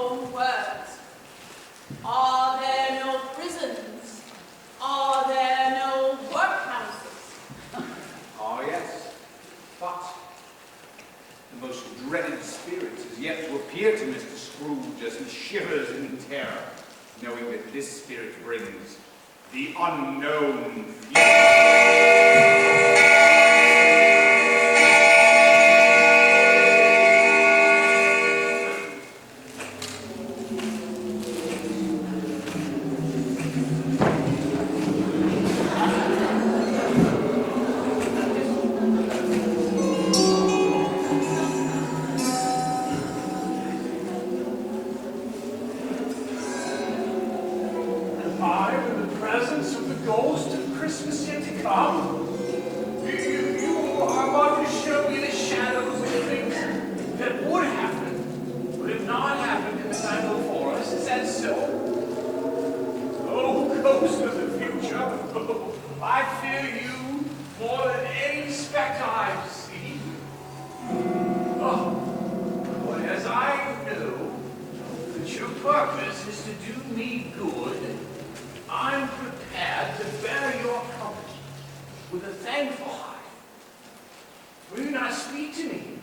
no works? Are there no prisons? Are there no workhouses? Ah, yes. But the most dreaded spirit is yet to appear to Mr. Scrooge as he shivers in terror, knowing that this spirit brings the unknown future. I'm in the presence of the ghost of Christmas yet to come. You are about to show me the shadows of things that would happen, but have not happened in the time before us. Is that so? Oh, ghost of the future, I fear you more than any specter I've seen. Oh, but as I know that your purpose is to do me good, I'm prepared to bear your company with a thankful heart. Will you not speak to me?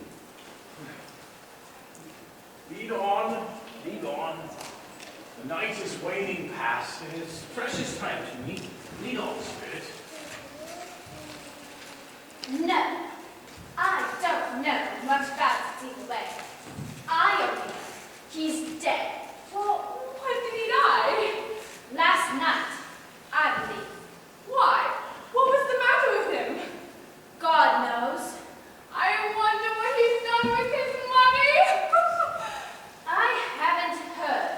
Lead on, lead on. The night is waning past, and it's precious time to meet. Lead on, Spirit. No, I don't know much about Steve Away. I only know he's dead. Well, when did he die? Last night, I believe. Why? What was the matter with him? God knows. I wonder what he's done with his money. I haven't heard.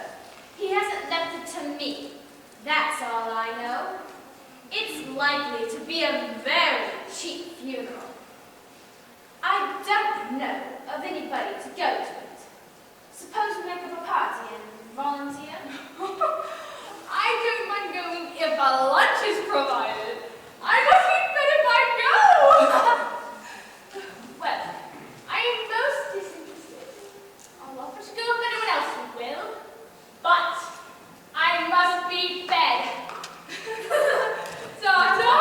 He hasn't left it to me. That's all I know. It's likely to be a very cheap funeral. I don't know of anybody to go to it. Suppose we make up a party and volunteer? I don't mind going if a lunch is provided. I must be better if I go. Well, I am most disinterested. I'll offer to go if anyone else will, but I must be fed. Ta-ta!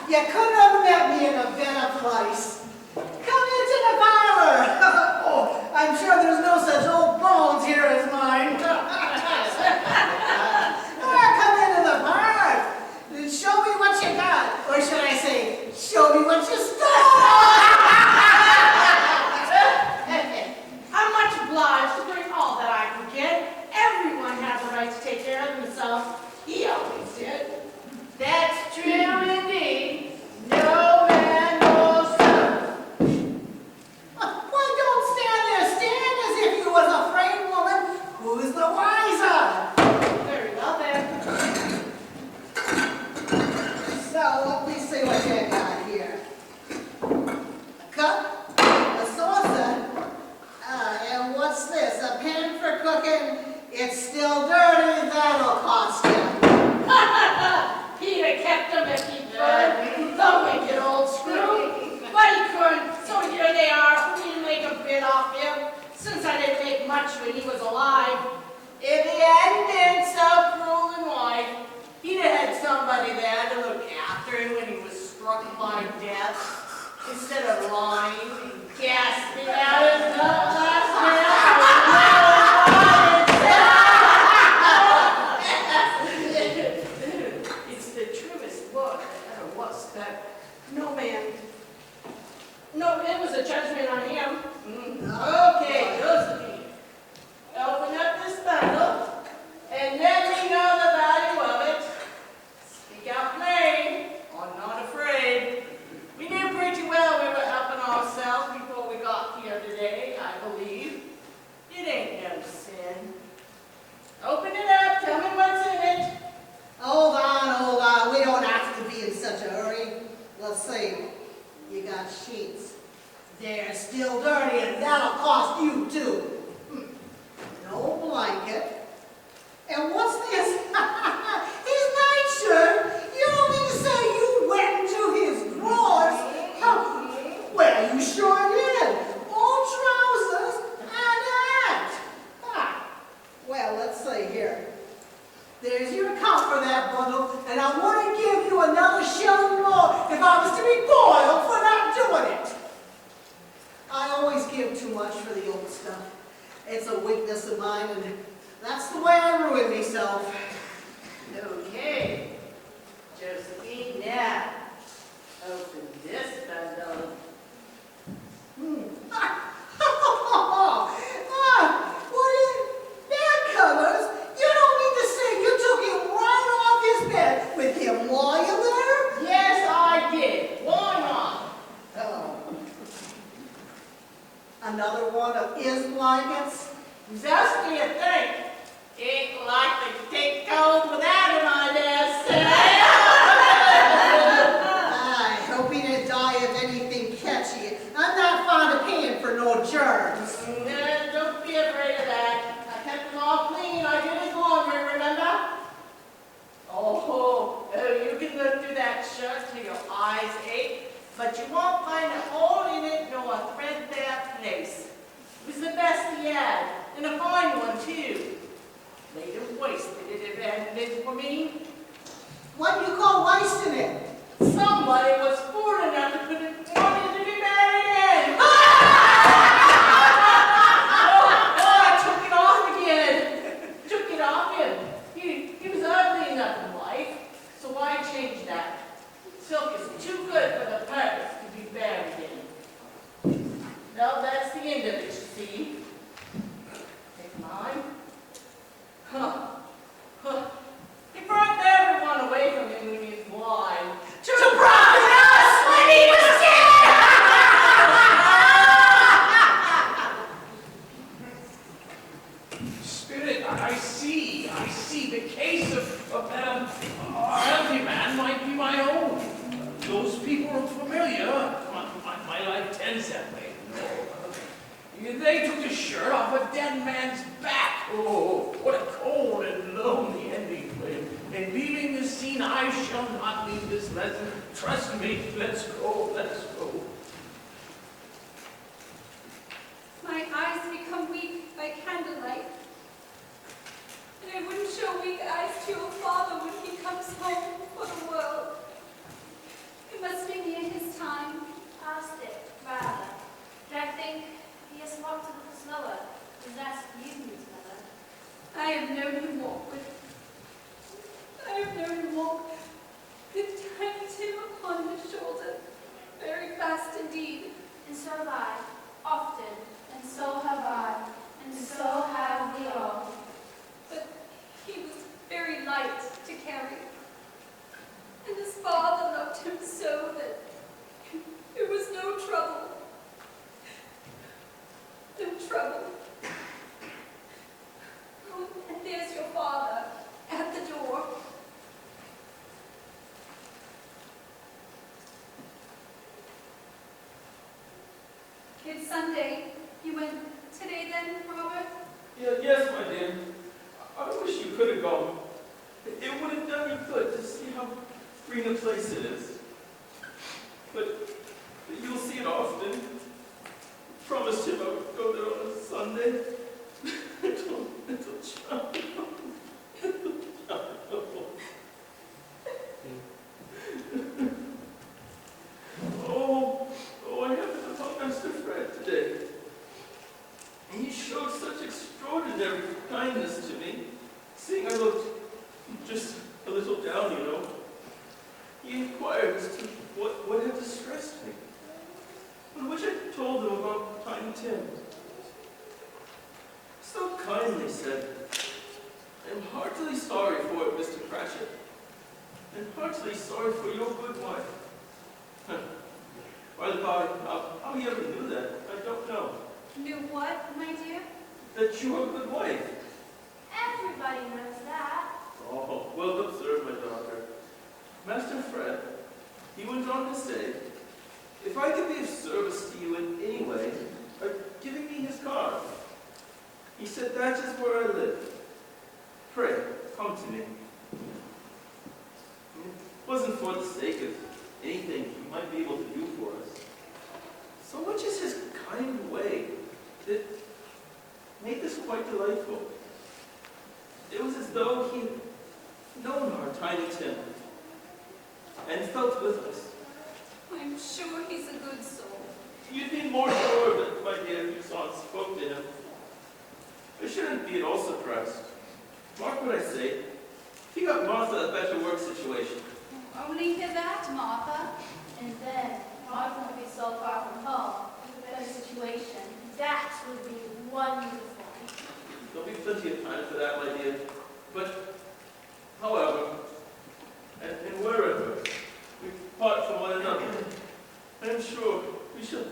You couldn't have met me in a better place. Come into the parlor. Oh, I'm sure there's no such old bones here as mine. Come into the parlor. Show me what you got. Or should I say, show me what you stole. I'm much obliged to bring all that I can get. Everyone has a right to take care of themselves. He always did. That's true indeed. No man, no son. Why don't stand there? Stand as if you was a afraid woman. Who's the wiser? Very well then. So, let me see what you got here. A cup, a saucer, and what's this? A pan for cooking? It's still dirty, that'll cost you. He'd have kept them if he could. The wicked old screw. But he couldn't, so here they are for me to make a bid off him, since I didn't make much when he was alive. If he hadn't been so cruel and wide, he'd have had somebody there to look after him when he was struck by death, instead of lying and gasping out his last It's the truest word that ever was, that no man. No, it was a judgment on him. Okay, Josephine. Open up this bundle and let me know the value of it. Speak out plain. I'm not afraid. We did pretty well. We were helping ourselves before we got here today, I believe. It ain't no sin. Open it up. Tell me what's in it. Hold on. We don't have to be in such a hurry. Let's see. You got sheets. They're still dirty, and that'll cost you too. No blanket. And what's this? His nightshirt. You don't mean to say you went into his drawers? Well, you sure did. All too much for the old stuff. It's a weakness of mine, and that's the way I ruin myself. Okay. Josephine, now, open this bundle. What is that covers? You don't mean to say you took him right off his bed with him lying there? Yes, I did. Why not? Oh. Another one of his blankets? Just do you think? Ain't likely to take cold without him, I dare say. I hope he didn't die of anything catchy. I'm not fond of paying for no germs. No, don't be afraid of that. I kept them all clean. I did his laundry, remember? Oh, you can look through that shirt till your eyes ache, but you won't find a hole in it nor a threadbare place. It was the best he had, and a fine one, too. Later wasted it if it hadn't been for me. What do you call wasting it? Somebody was fool enough to put it wanted to be married in. Oh, I took it off again. Took it off him. He was ugly enough in life, so I changed that. Silk is too good for the purpose to be buried in. Well, that's the end of it, you see. Take mine. Huh. He brought everyone away from him when he was blind. To broaden us when he was dead! Spirit, I see. The case of our healthy man might be my own. Those people are familiar. My life tends that way. No. They took the shirt off a dead man's back. Oh, what a cold and lonely ending for him. And leaving the scene, I shall not leave this lesson. Trust me. Let's go. My eyes become weak by candlelight. And I wouldn't show weak eyes to your father when he comes home for the world. It must be near his time. Past it, rather. But I think he has walked a little slower. Is that you, Miss Mother? I have known him walk with Tiny Tim upon his shoulder, very fast indeed. And so have I, often. And so have I. And so have we all. But he was very light to carry. And his father loved him so that there was no trouble. No trouble. Oh, and there's your father at the door. It's Sunday. You went today then, Robert? Yes, my dear. I wish you could have gone. It would have done you good to see how green a place it is. But you'll see it often. Promised him I would go there on a Sunday. Little child. Oh, I happened to talk to Mr. Fred today. And he showed such extraordinary kindness to me, seeing I looked just a little down, you know. He inquired as to what had distressed me, on which I told him about Tiny Tim. So kindly said, I am heartily sorry for it, Mr. Cratchit, and heartily sorry for your good wife. By the by, how he ever knew that, I don't know. Knew what, my dear? That you are a good wife. Everybody knows that. Oh, well observed, my daughter. Master Fred, he went on to say, if I could be of service to you in any way, by giving me his card. He said, that is where I live. Pray, come to me. It wasn't for the sake of anything he might be able to do for us. So much as his kind way that made this quite delightful. It was as though he had known our Tiny Tim and felt with us. I'm sure he's a good soul. you'd be more sure that my dear Toussaint spoke to him. I shouldn't be at all surprised. Mark what I say. He got Martha a better work situation. Only hear that, Martha. And then Martha will be so far from home with a better situation. That would be wonderful. There'll be plenty of time for that, my dear. But, however, and wherever we part from one another, I am sure we shall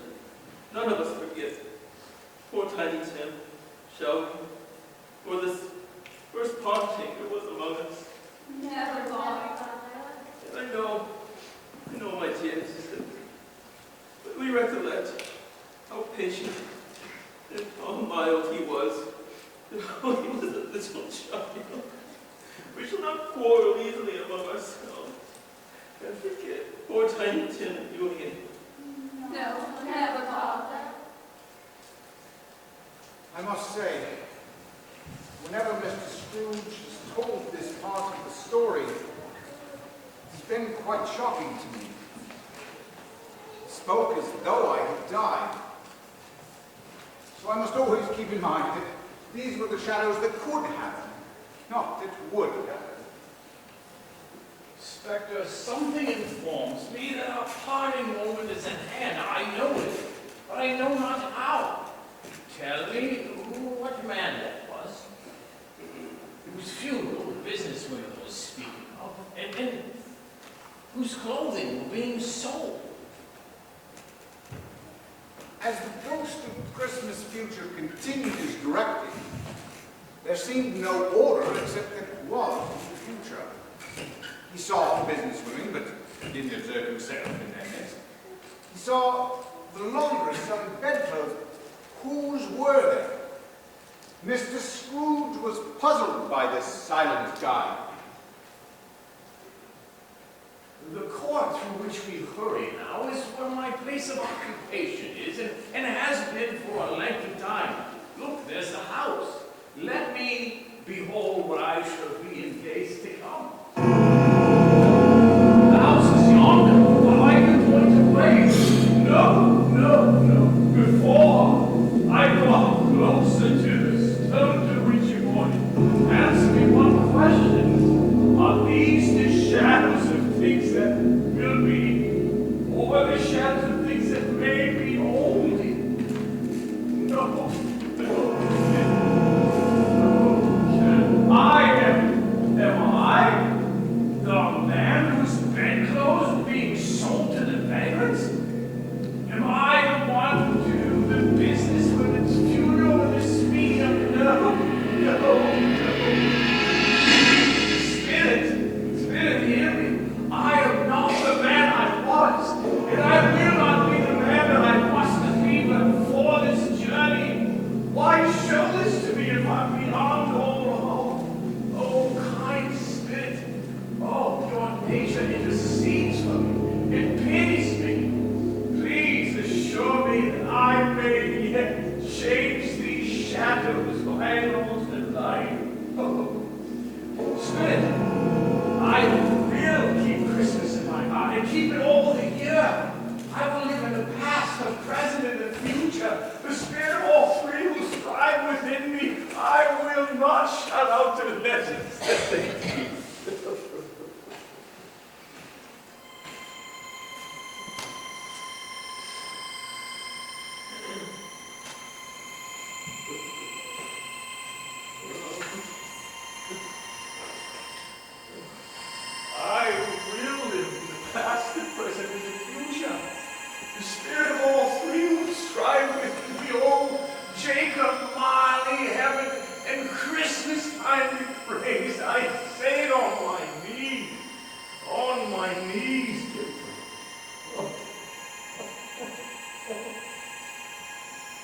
none of us forget poor Tiny Tim, shall we? For this first parting that was among us. Never, Martha. And I know, my dears, but we recollect how patient and how mild he was, and how he was a little child. We shall not quarrel easily among ourselves, and forget poor Tiny Tim and you again. No, never, Martha. I must say, whenever Mr. Scrooge has told this part of the story, it's been quite shocking to me. He spoke as though I had died. So I must always keep in mind that these were the shadows that could happen, not that would happen. Inspector, something informs me that our parting moment is at hand. I know it, but I know not how. Tell me what man that was. It was funeral the businesswoman was speaking of, and whose clothing were being sold. As the ghost of Christmas future continued his directing, there seemed no order except that it was in the future. He saw the businesswomen, but he didn't observe himself in their midst. He saw the laundress selling bedclothes. Whose were they? Mr. Scrooge was puzzled by this silent guide. The court through which we hurry now is where my place of occupation is, and has been for a length of time. Look, there's the house. Let me behold what I shall be in days to come. The house is yonder. Are you going to wait? No. Before I go closer to the stone to which you pointed, answer me one question. Are these the shadows of things that will be, or the shadows of things that may be only? No. Am I the man whose bedclothes are being sold to the beggars? Am I the one to do the business when it's funeral and the speaking of no. Spirit, hear me. I am not the man I was, and I will not be the man that I must be, but for this journey. Why show this to me if I'm beyond all hope? Oh, kind Spirit, oh, your nature intercedes for me, it pities me. Please assure me that I may yet change these shadows by an light. Oh, Spirit, I will keep Christmas in my heart and keep it all the year. I will live in the past, the present, and the future. The spirit of all three will strive within me. I will not shut out the legends that they teach. I will live in the past, the present, and the future. The spirit of all three will strive with me. Oh, Jacob, Marley, heaven, and Christmas time be praised. I say it on my knees. On my knees, Jacob.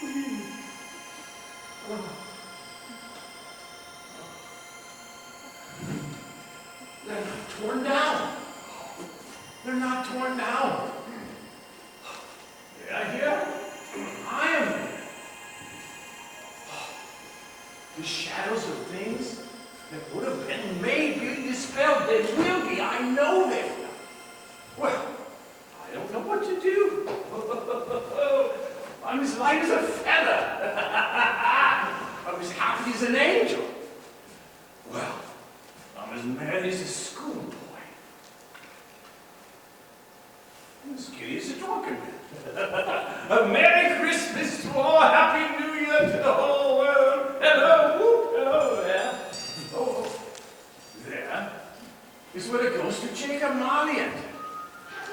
Please. They're not torn down. They're not torn down. Did I hear? I am there. The shadows of things that would have been may be dispelled. They will be. I know they will. Well, I don't know what to do. light as a feather. I'm as happy as an angel. Well, I'm as merry as a schoolboy. I'm as giddy as a drunkard. A Merry Christmas to all, Happy New Year to the whole world. Hello, whoop, hello there. Oh, there is where the ghost of Jacob Marley entered.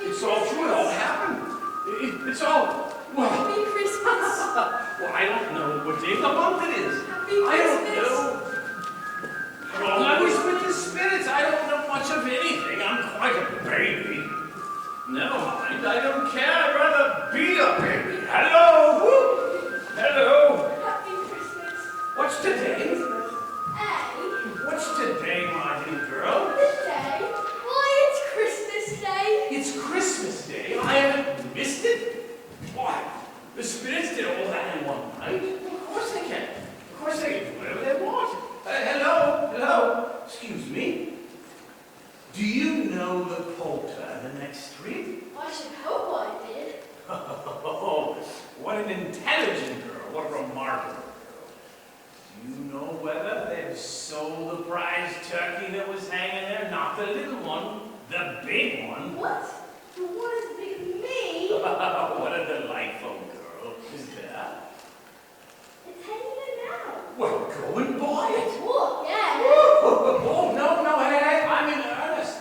It's all true, it all happened. It's all, well. Happy Christmas. Well, I don't know what day of the month it is. Happy I don't Christmas. know. How long I was with the spirits, I don't know much of anything. I'm quite a baby. Never mind, I don't care. I'd rather be a baby. Hello, whoop. Hello. Happy Christmas. What's today? Hey. What's today, my little girl? This day? Why, it's Christmas Day. It's Christmas Day. I haven't missed it. Why? The spirits did all that in one night. Of course they can. Of course they can do whatever they want. Hello. Excuse me. Do you know the poulter in the next street? I should hope I did. Oh, what an intelligent girl. What a remarkable girl. Do you know whether they've sold the prize turkey that was hanging there? Not the little one, the big one. What? The one as big as me? What a delightful girl. Is that? It's hanging there now. Well, go and buy it. What? Yeah. Oh, no, hey, I'm in earnest.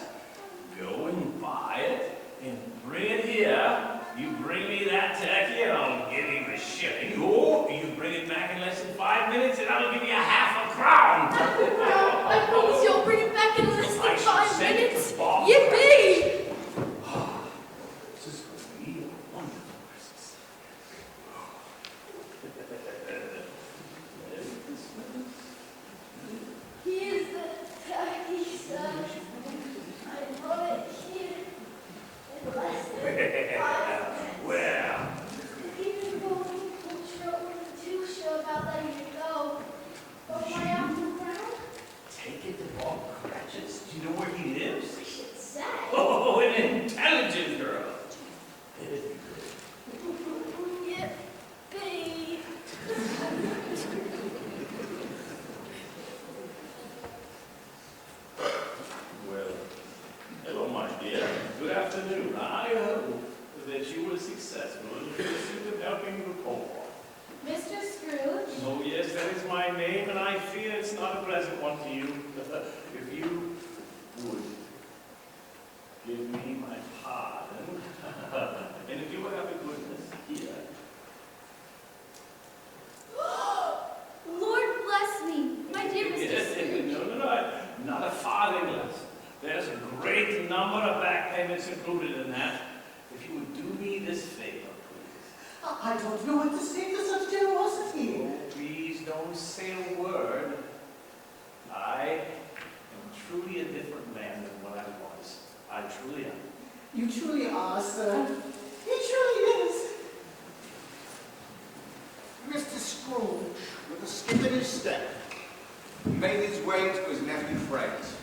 Go and buy it and bring it here. You bring me that turkey and I'll give you a shilling. Or you bring it back in less than 5 minutes and I'll give you half a crown. I promise you'll bring it back in less I than shall 5 send it minutes. to Bob. Yippee! This is going to be a wonderful Christmas. Merry Christmas. Here's the turkey, sir. I brought it here in less than 5 minutes. Well, Even though Culture wasn't too sure about letting it go. But my afternoon, take it to Bob Cratchit's. Do you know where he lives? I should say. Oh, an intelligent girl. Yippee! Well, hello, my dear. Good afternoon. I hope that you were successful in the pursuit of helping the poor. Mr. Scrooge? Oh, yes, that is my name, and I fear it's not a pleasant one to you. If you would give me my pardon, and if you would have the goodness here. Lord bless me, my dear Mr. Yes, Scrooge. no, not a farthing less. There's a great number of back payments included in that. If you would do me this favor, please. I don't know what to say to such generosity. Oh, please don't say a word. I am truly a different man than what I was. I truly am. You truly are, sir. He truly is. Mr. Scrooge, with a skip in his step, made his way to his nephew Fred's.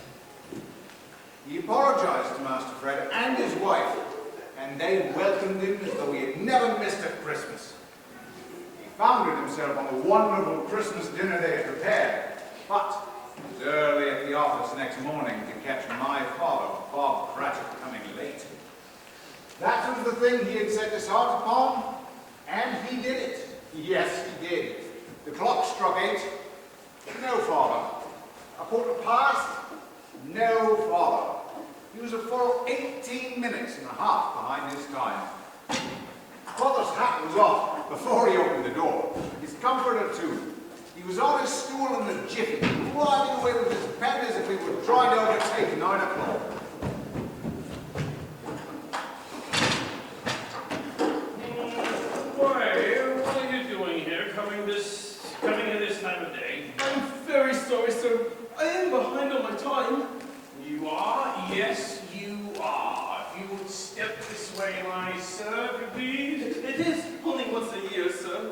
He apologized to Master Fred and his wife, and they welcomed him as though he had never missed a Christmas. He founded himself on the wonderful Christmas dinner they had prepared, but was early at the office next morning to catch my father, Bob Cratchit, coming late. That was the thing he had set his heart upon, and he did it. Yes, he did. The clock struck 8. No, father. A quarter past? No, father. He was a full 18 minutes and a half behind his time. Father's hat was off before he opened the door. His comforter, too. He was on his stool in a jiffy, riding away with his pen as if he were trying to overtake 9 o'clock. Why, what are you doing here, coming in this time of day? I'm very sorry, sir. I am behind on my time. You are? Yes, you are. If you would step this way, my sir, if you please. It is only once a year, sir.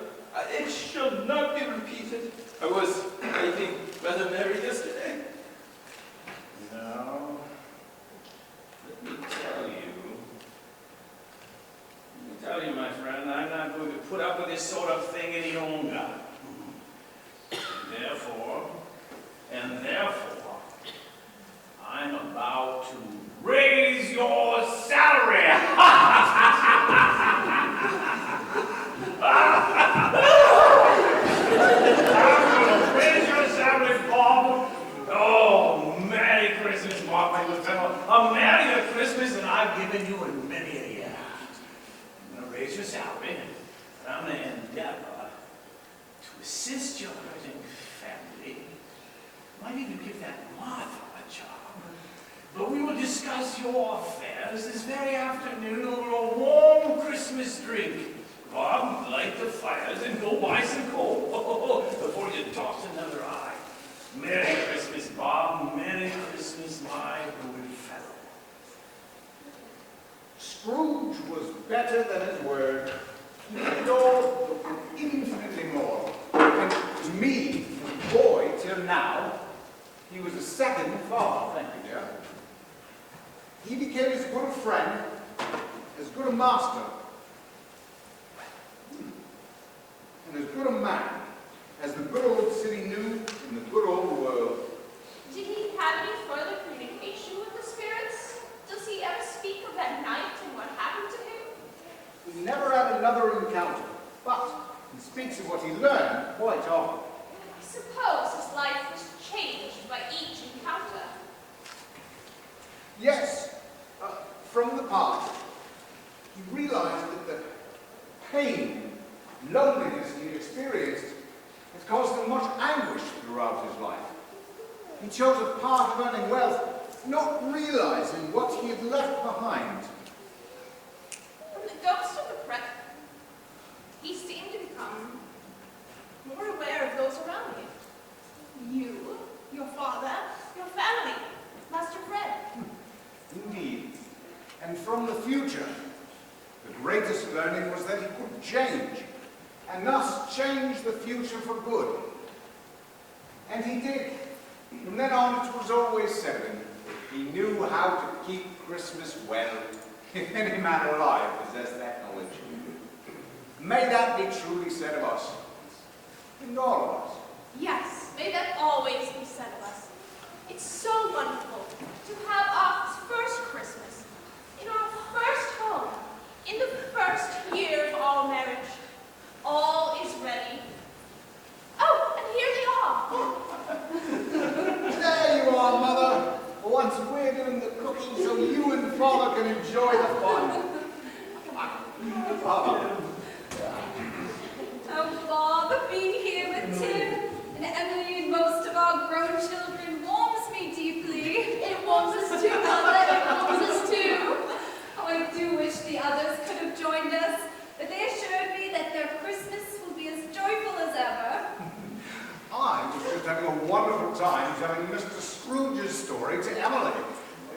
It shall not be repeated. I was, I think, rather merry yesterday. No. Let me tell you, my friend, I'm not going to put up with this sort of thing assist your hurting family. Might even give that Martha a job. But we will discuss your affairs this very afternoon over a warm Christmas drink. Bob, light the fires and go buy some coal before you dot another I. Merry Christmas, Bob. Merry Christmas, my good fellow. Scrooge was better than his word. He adored infinitely more. And to me, from boy till now, he was a second father, thank you, dear. He became as good a friend, as good a master, and as good a man as the good old city knew in the good old world. Did he have any further communication with the spirits? Does he ever speak of that night and what happened to him? We never had another encounter, but he speaks of what he learned quite often. I suppose his life was changed by each encounter. Yes, from the past, he realized that the pain, loneliness he experienced had caused him much anguish throughout his life. He chose a path of earning wealth, not realizing what he had left behind. From the ghost of the present, he seemed to become more aware of those around him. You, your father, your family, Master Fred. Indeed. And from the future, the greatest learning was that he could change, and thus change the future for good. And he did. From then on, it was always said of him, he knew how to keep Christmas well, if any man alive possessed that knowledge. May that be truly said of us, and all of us. Yes, may that always be said of us. It's so wonderful to have our first Christmas, in our first home, in the first year of our marriage. All is ready. Oh, and here they are. There you are, Mother. For once we're doing the cooking so you and Father can enjoy the fun. Oh, Bob, being here with Tim and Emily and most of our grown children warms me deeply. It warms us too, Mother. It warms us too. Oh, I do wish the others could have joined us, but they assured me that their Christmas will be as joyful as ever. I was just having a wonderful time telling Mr. Scrooge's story to Emily.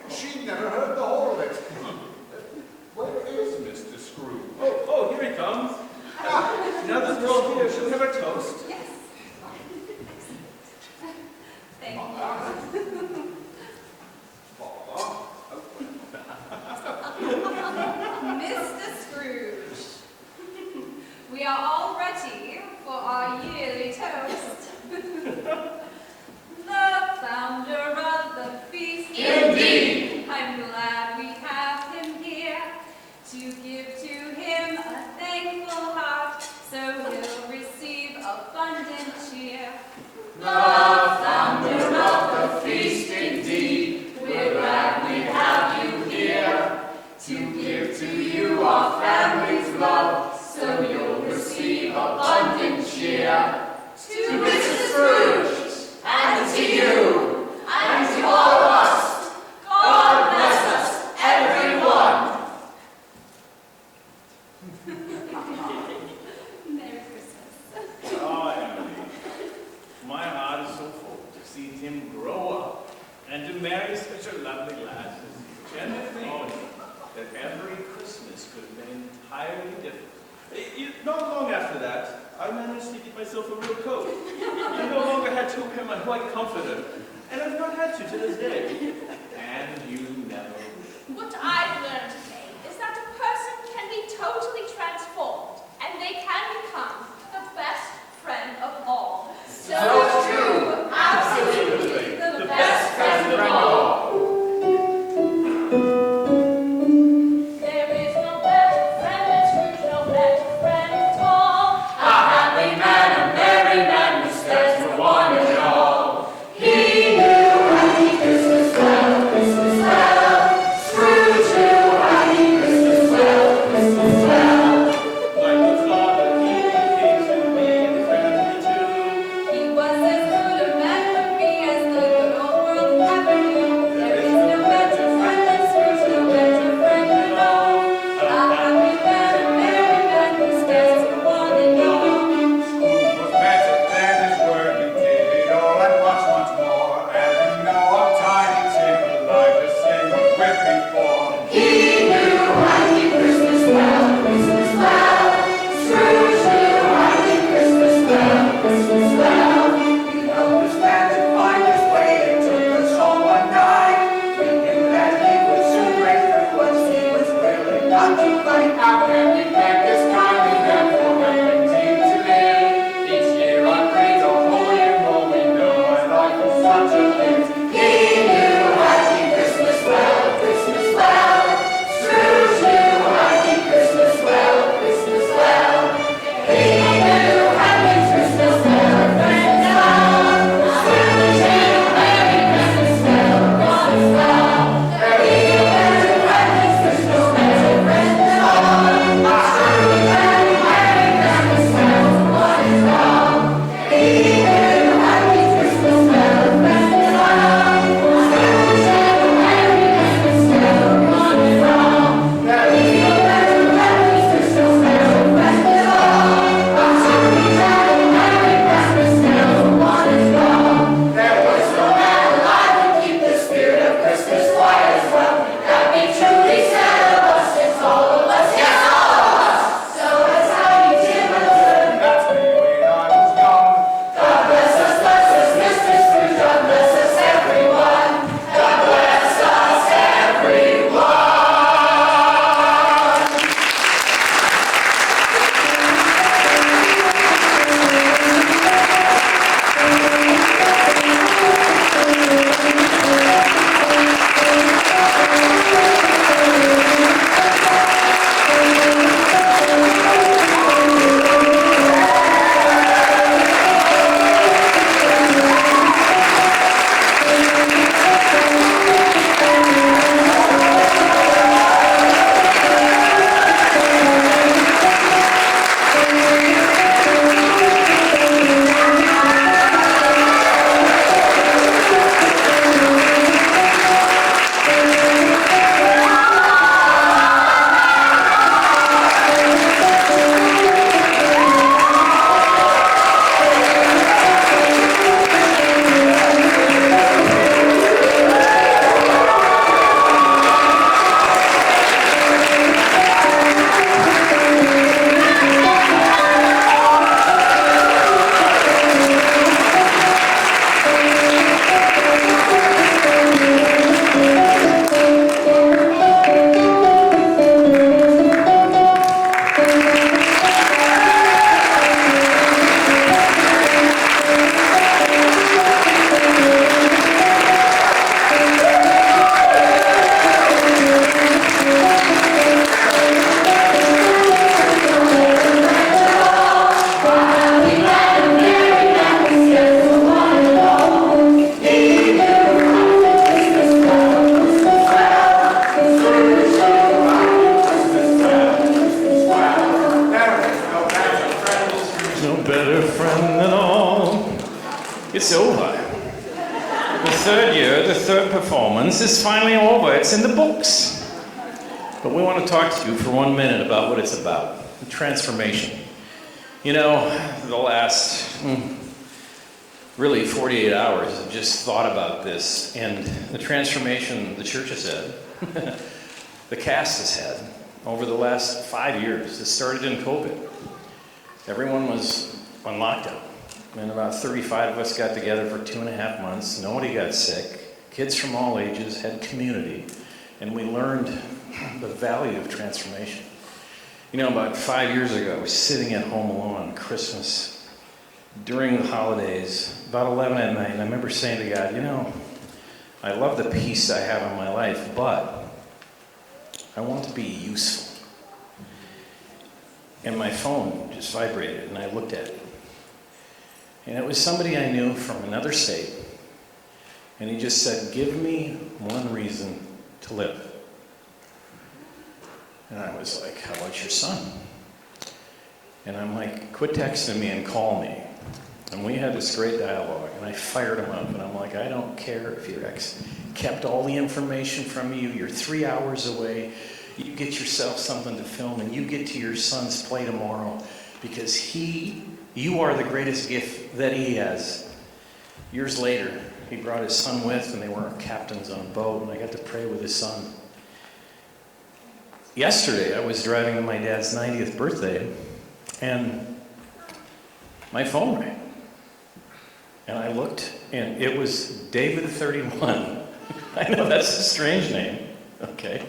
She'd never heard the whole of it. Where is Mr. Scrooge? Oh, here he comes. Now that we're all here, shall we have a toast? Yes. Thank you. Mr. Scrooge, we are all ready for our yearly toast. The founder of the feast. Indeed. I'm glad we have him here to give to him a thankful heart, so he'll receive abundant cheer. The founder of the feast, indeed. We're glad we have you here to give to you our family's love, so you'll receive abundant cheer. To Mr. Scrooge, and to you, and to all of us, God bless us, everyone. Merry Christmas. Oh, Emily, my heart is so full to see Tim grow up and to marry such a lovely lass as you. And to think that every Christmas could have been entirely different. Not long after that, I managed to get myself a real coat. I no longer had to wear my white comforter, and I've not had to this day. And you never will. What I've learned today is that a person can be totally transformed, and they can become the best friend of all. So true. Absolutely. The best friend of all. There is no better friend than Scrooge, no better friend at all. A happy man, a merry man, who stands for one and all. He knew happy Christmas well, Christmas well. Scrooge knew happy Christmas well, Christmas well. Like the father, he It's over. The third year, the third performance is finally over. It's in the books. But we want to talk to you for 1 minute about what it's about. The transformation. You know, the last, really 48 hours, I've just thought about this. And the transformation the church has had, the cast has had, over the last 5 years. It started in COVID. Everyone was on lockdown. And about 35 of us got together for 2.5 months. Nobody got sick. Kids from all ages had community. And we learned the value of transformation. You know, about 5 years ago, I was sitting at home alone on Christmas during the holidays, about 11 at night, and I remember saying to God, you know, I love the peace I have in my life, but I want to be useful. And my phone just vibrated, and I looked at it. And it was somebody I knew from another state. And he just said, give me one reason to live. And I was like, how about your son? And I'm like, quit texting me and call me. And we had this great dialogue, and I fired him up. And I'm like, I don't care if your ex kept all the information from you. You're 3 hours away. You get yourself something to film, and you get to your son's play tomorrow. Because you are the greatest gift that he has. Years later, he brought his son with, and they were captains on a boat, and I got to pray with his son. Yesterday, I was driving to my dad's 90th birthday, and my phone rang. And I looked, and it was David 31. I know that's a strange name, okay?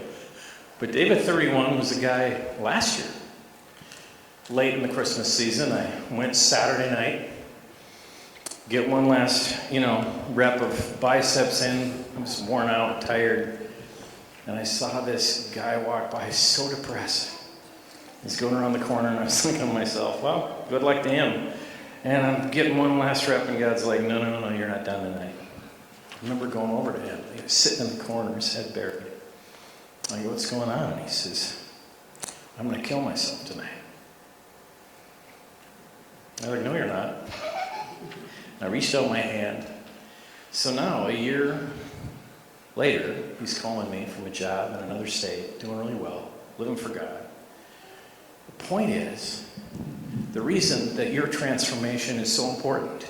But David 31 was a guy last year. Late in the Christmas season, I went Saturday night, get one last, rep of biceps in. I was worn out, tired. And I saw this guy walk by, so depressed. He's going around the corner, and I was thinking to myself, well, good luck to him. And I'm getting one last rep, and God's like, no, you're not done tonight. I remember going over to him. He was sitting in the corner, his head buried. I go, what's going on? And he says, I'm going to kill myself tonight. I was like, no, you're not. And I reached out my hand. So now, a year later, he's calling me from a job in another state, doing really well, living for God. The point is, the reason that your transformation is so important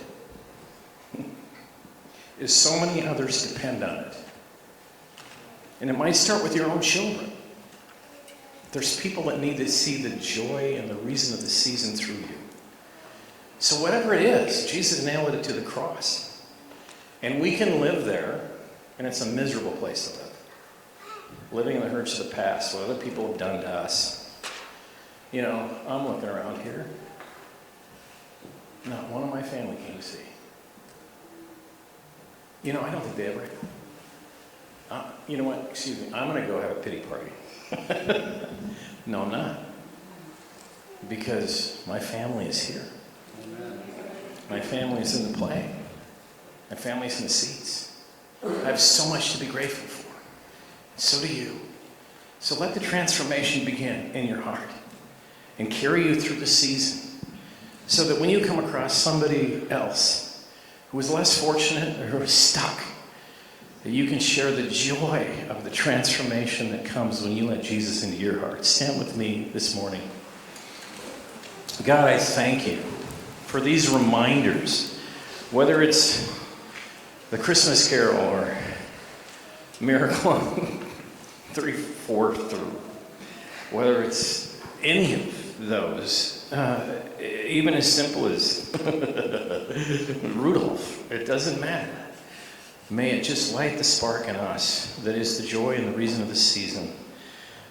is so many others depend on it. And it might start with your own children. There's people that need to see the joy and the reason of the season through you. So whatever it is, Jesus nailed it to the cross. And we can live there, and it's a miserable place to live. Living in the hurts of the past, what other people have done to us. I'm looking around here. Not one of my family came to see. I don't think they ever have. You know what? Excuse me. I'm going to go have a pity party. No, I'm not. Because my family is here. My family is in the play. My family is in the seats. I have so much to be grateful for. So do you. So let the transformation begin in your heart and carry you through the season so that when you come across somebody else who is less fortunate or who is stuck, that you can share the joy of the transformation that comes when you let Jesus into your heart. Stand with me this morning. God, I thank you for these reminders, whether it's the Christmas Carol or Miracle on 34th, or whether it's any of those, even as simple as Rudolph, it doesn't matter. May it just light the spark in us that is the joy and the reason of the season.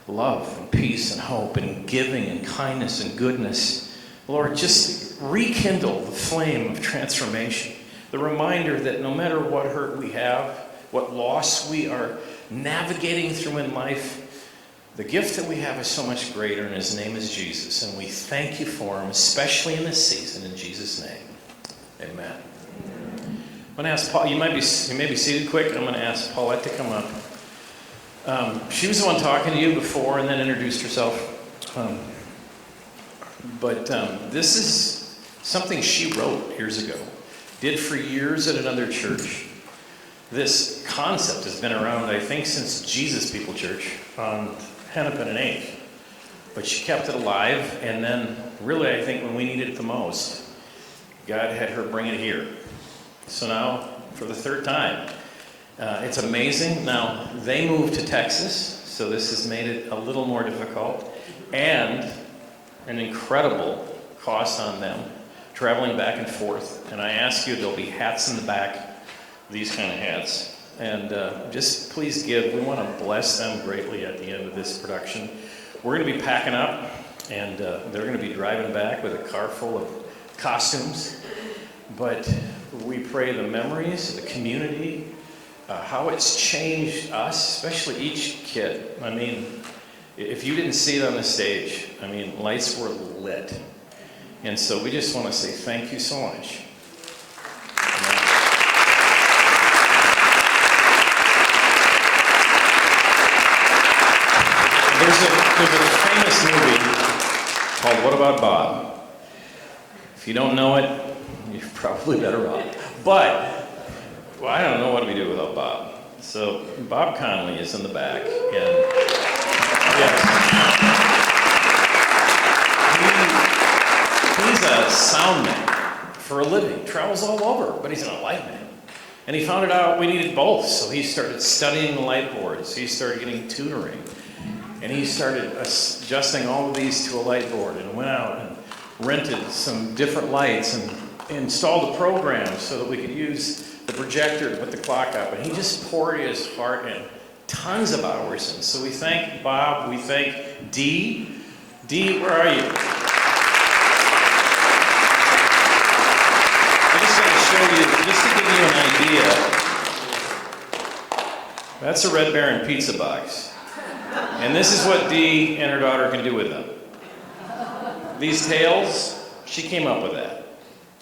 Love and peace and hope and giving and kindness and goodness. Lord, just rekindle the flame of transformation. The reminder that no matter what hurt we have, what loss we are navigating through in life, the gift that we have is so much greater, and his name is Jesus. And we thank you for him, especially in this season, in Jesus' name. Amen. I'm going to ask Paul, you may be seated quick. I'm going to ask Paulette to come up. She was the one talking to you before and then introduced herself. But this is something she wrote years ago. did for years at another church. This concept has been around, I think, since Jesus People Church on Hennepin and 8th. But she kept it alive, and then really, I think when we needed it the most, God had her bring it here. So now, for the third time, it's amazing. Now, they moved to Texas, so this has made it a little more difficult, and an incredible cost on them, traveling back and forth. And I ask you, there'll be hats in the back, these kind of hats. And just please give. We want to bless them greatly at the end of this production. We're going to be packing up, and they're going to be driving back with a car full of costumes. But we pray the memories, the community, how it's changed us, especially each kid. I mean, if you didn't see it on the stage, I mean, lights were lit. And so we just want to say thank you so much. There's a famous movie called What About Bob? If you don't know it, you're probably better off. But, well, I don't know what we do without Bob. So Bob Conley is in the back, and yes, he's a sound man for a living, travels all over, but he's a light man. And he found it out we needed both, so he started studying the light boards. He started getting tutoring. And he started adjusting all of these to a light board and went out and rented some different lights and installed a program so that we could use the projector to put the clock up. And he just poured his heart in, tons of hours in. So we thank Bob, we thank Dee. Dee, where are you? I just want to show you, just to give you an idea, that's a Red Baron pizza box. And this is what Dee and her daughter can do with them. These tails, she came up with that.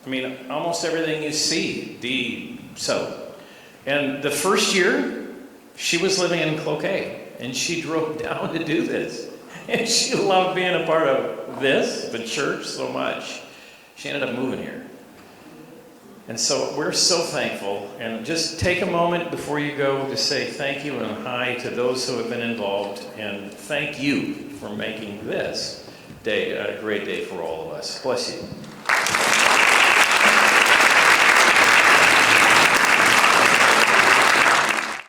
I mean, almost everything you see, Dee sewed. And the first year, she was living in Cloquet, and she drove down to do this. And she loved being a part of this, the church, so much. She ended up moving here. And so we're so thankful, and just take a moment before you go to say thank you and hi to those who have been involved, and thank you for making this day a great day for all of us. Bless you.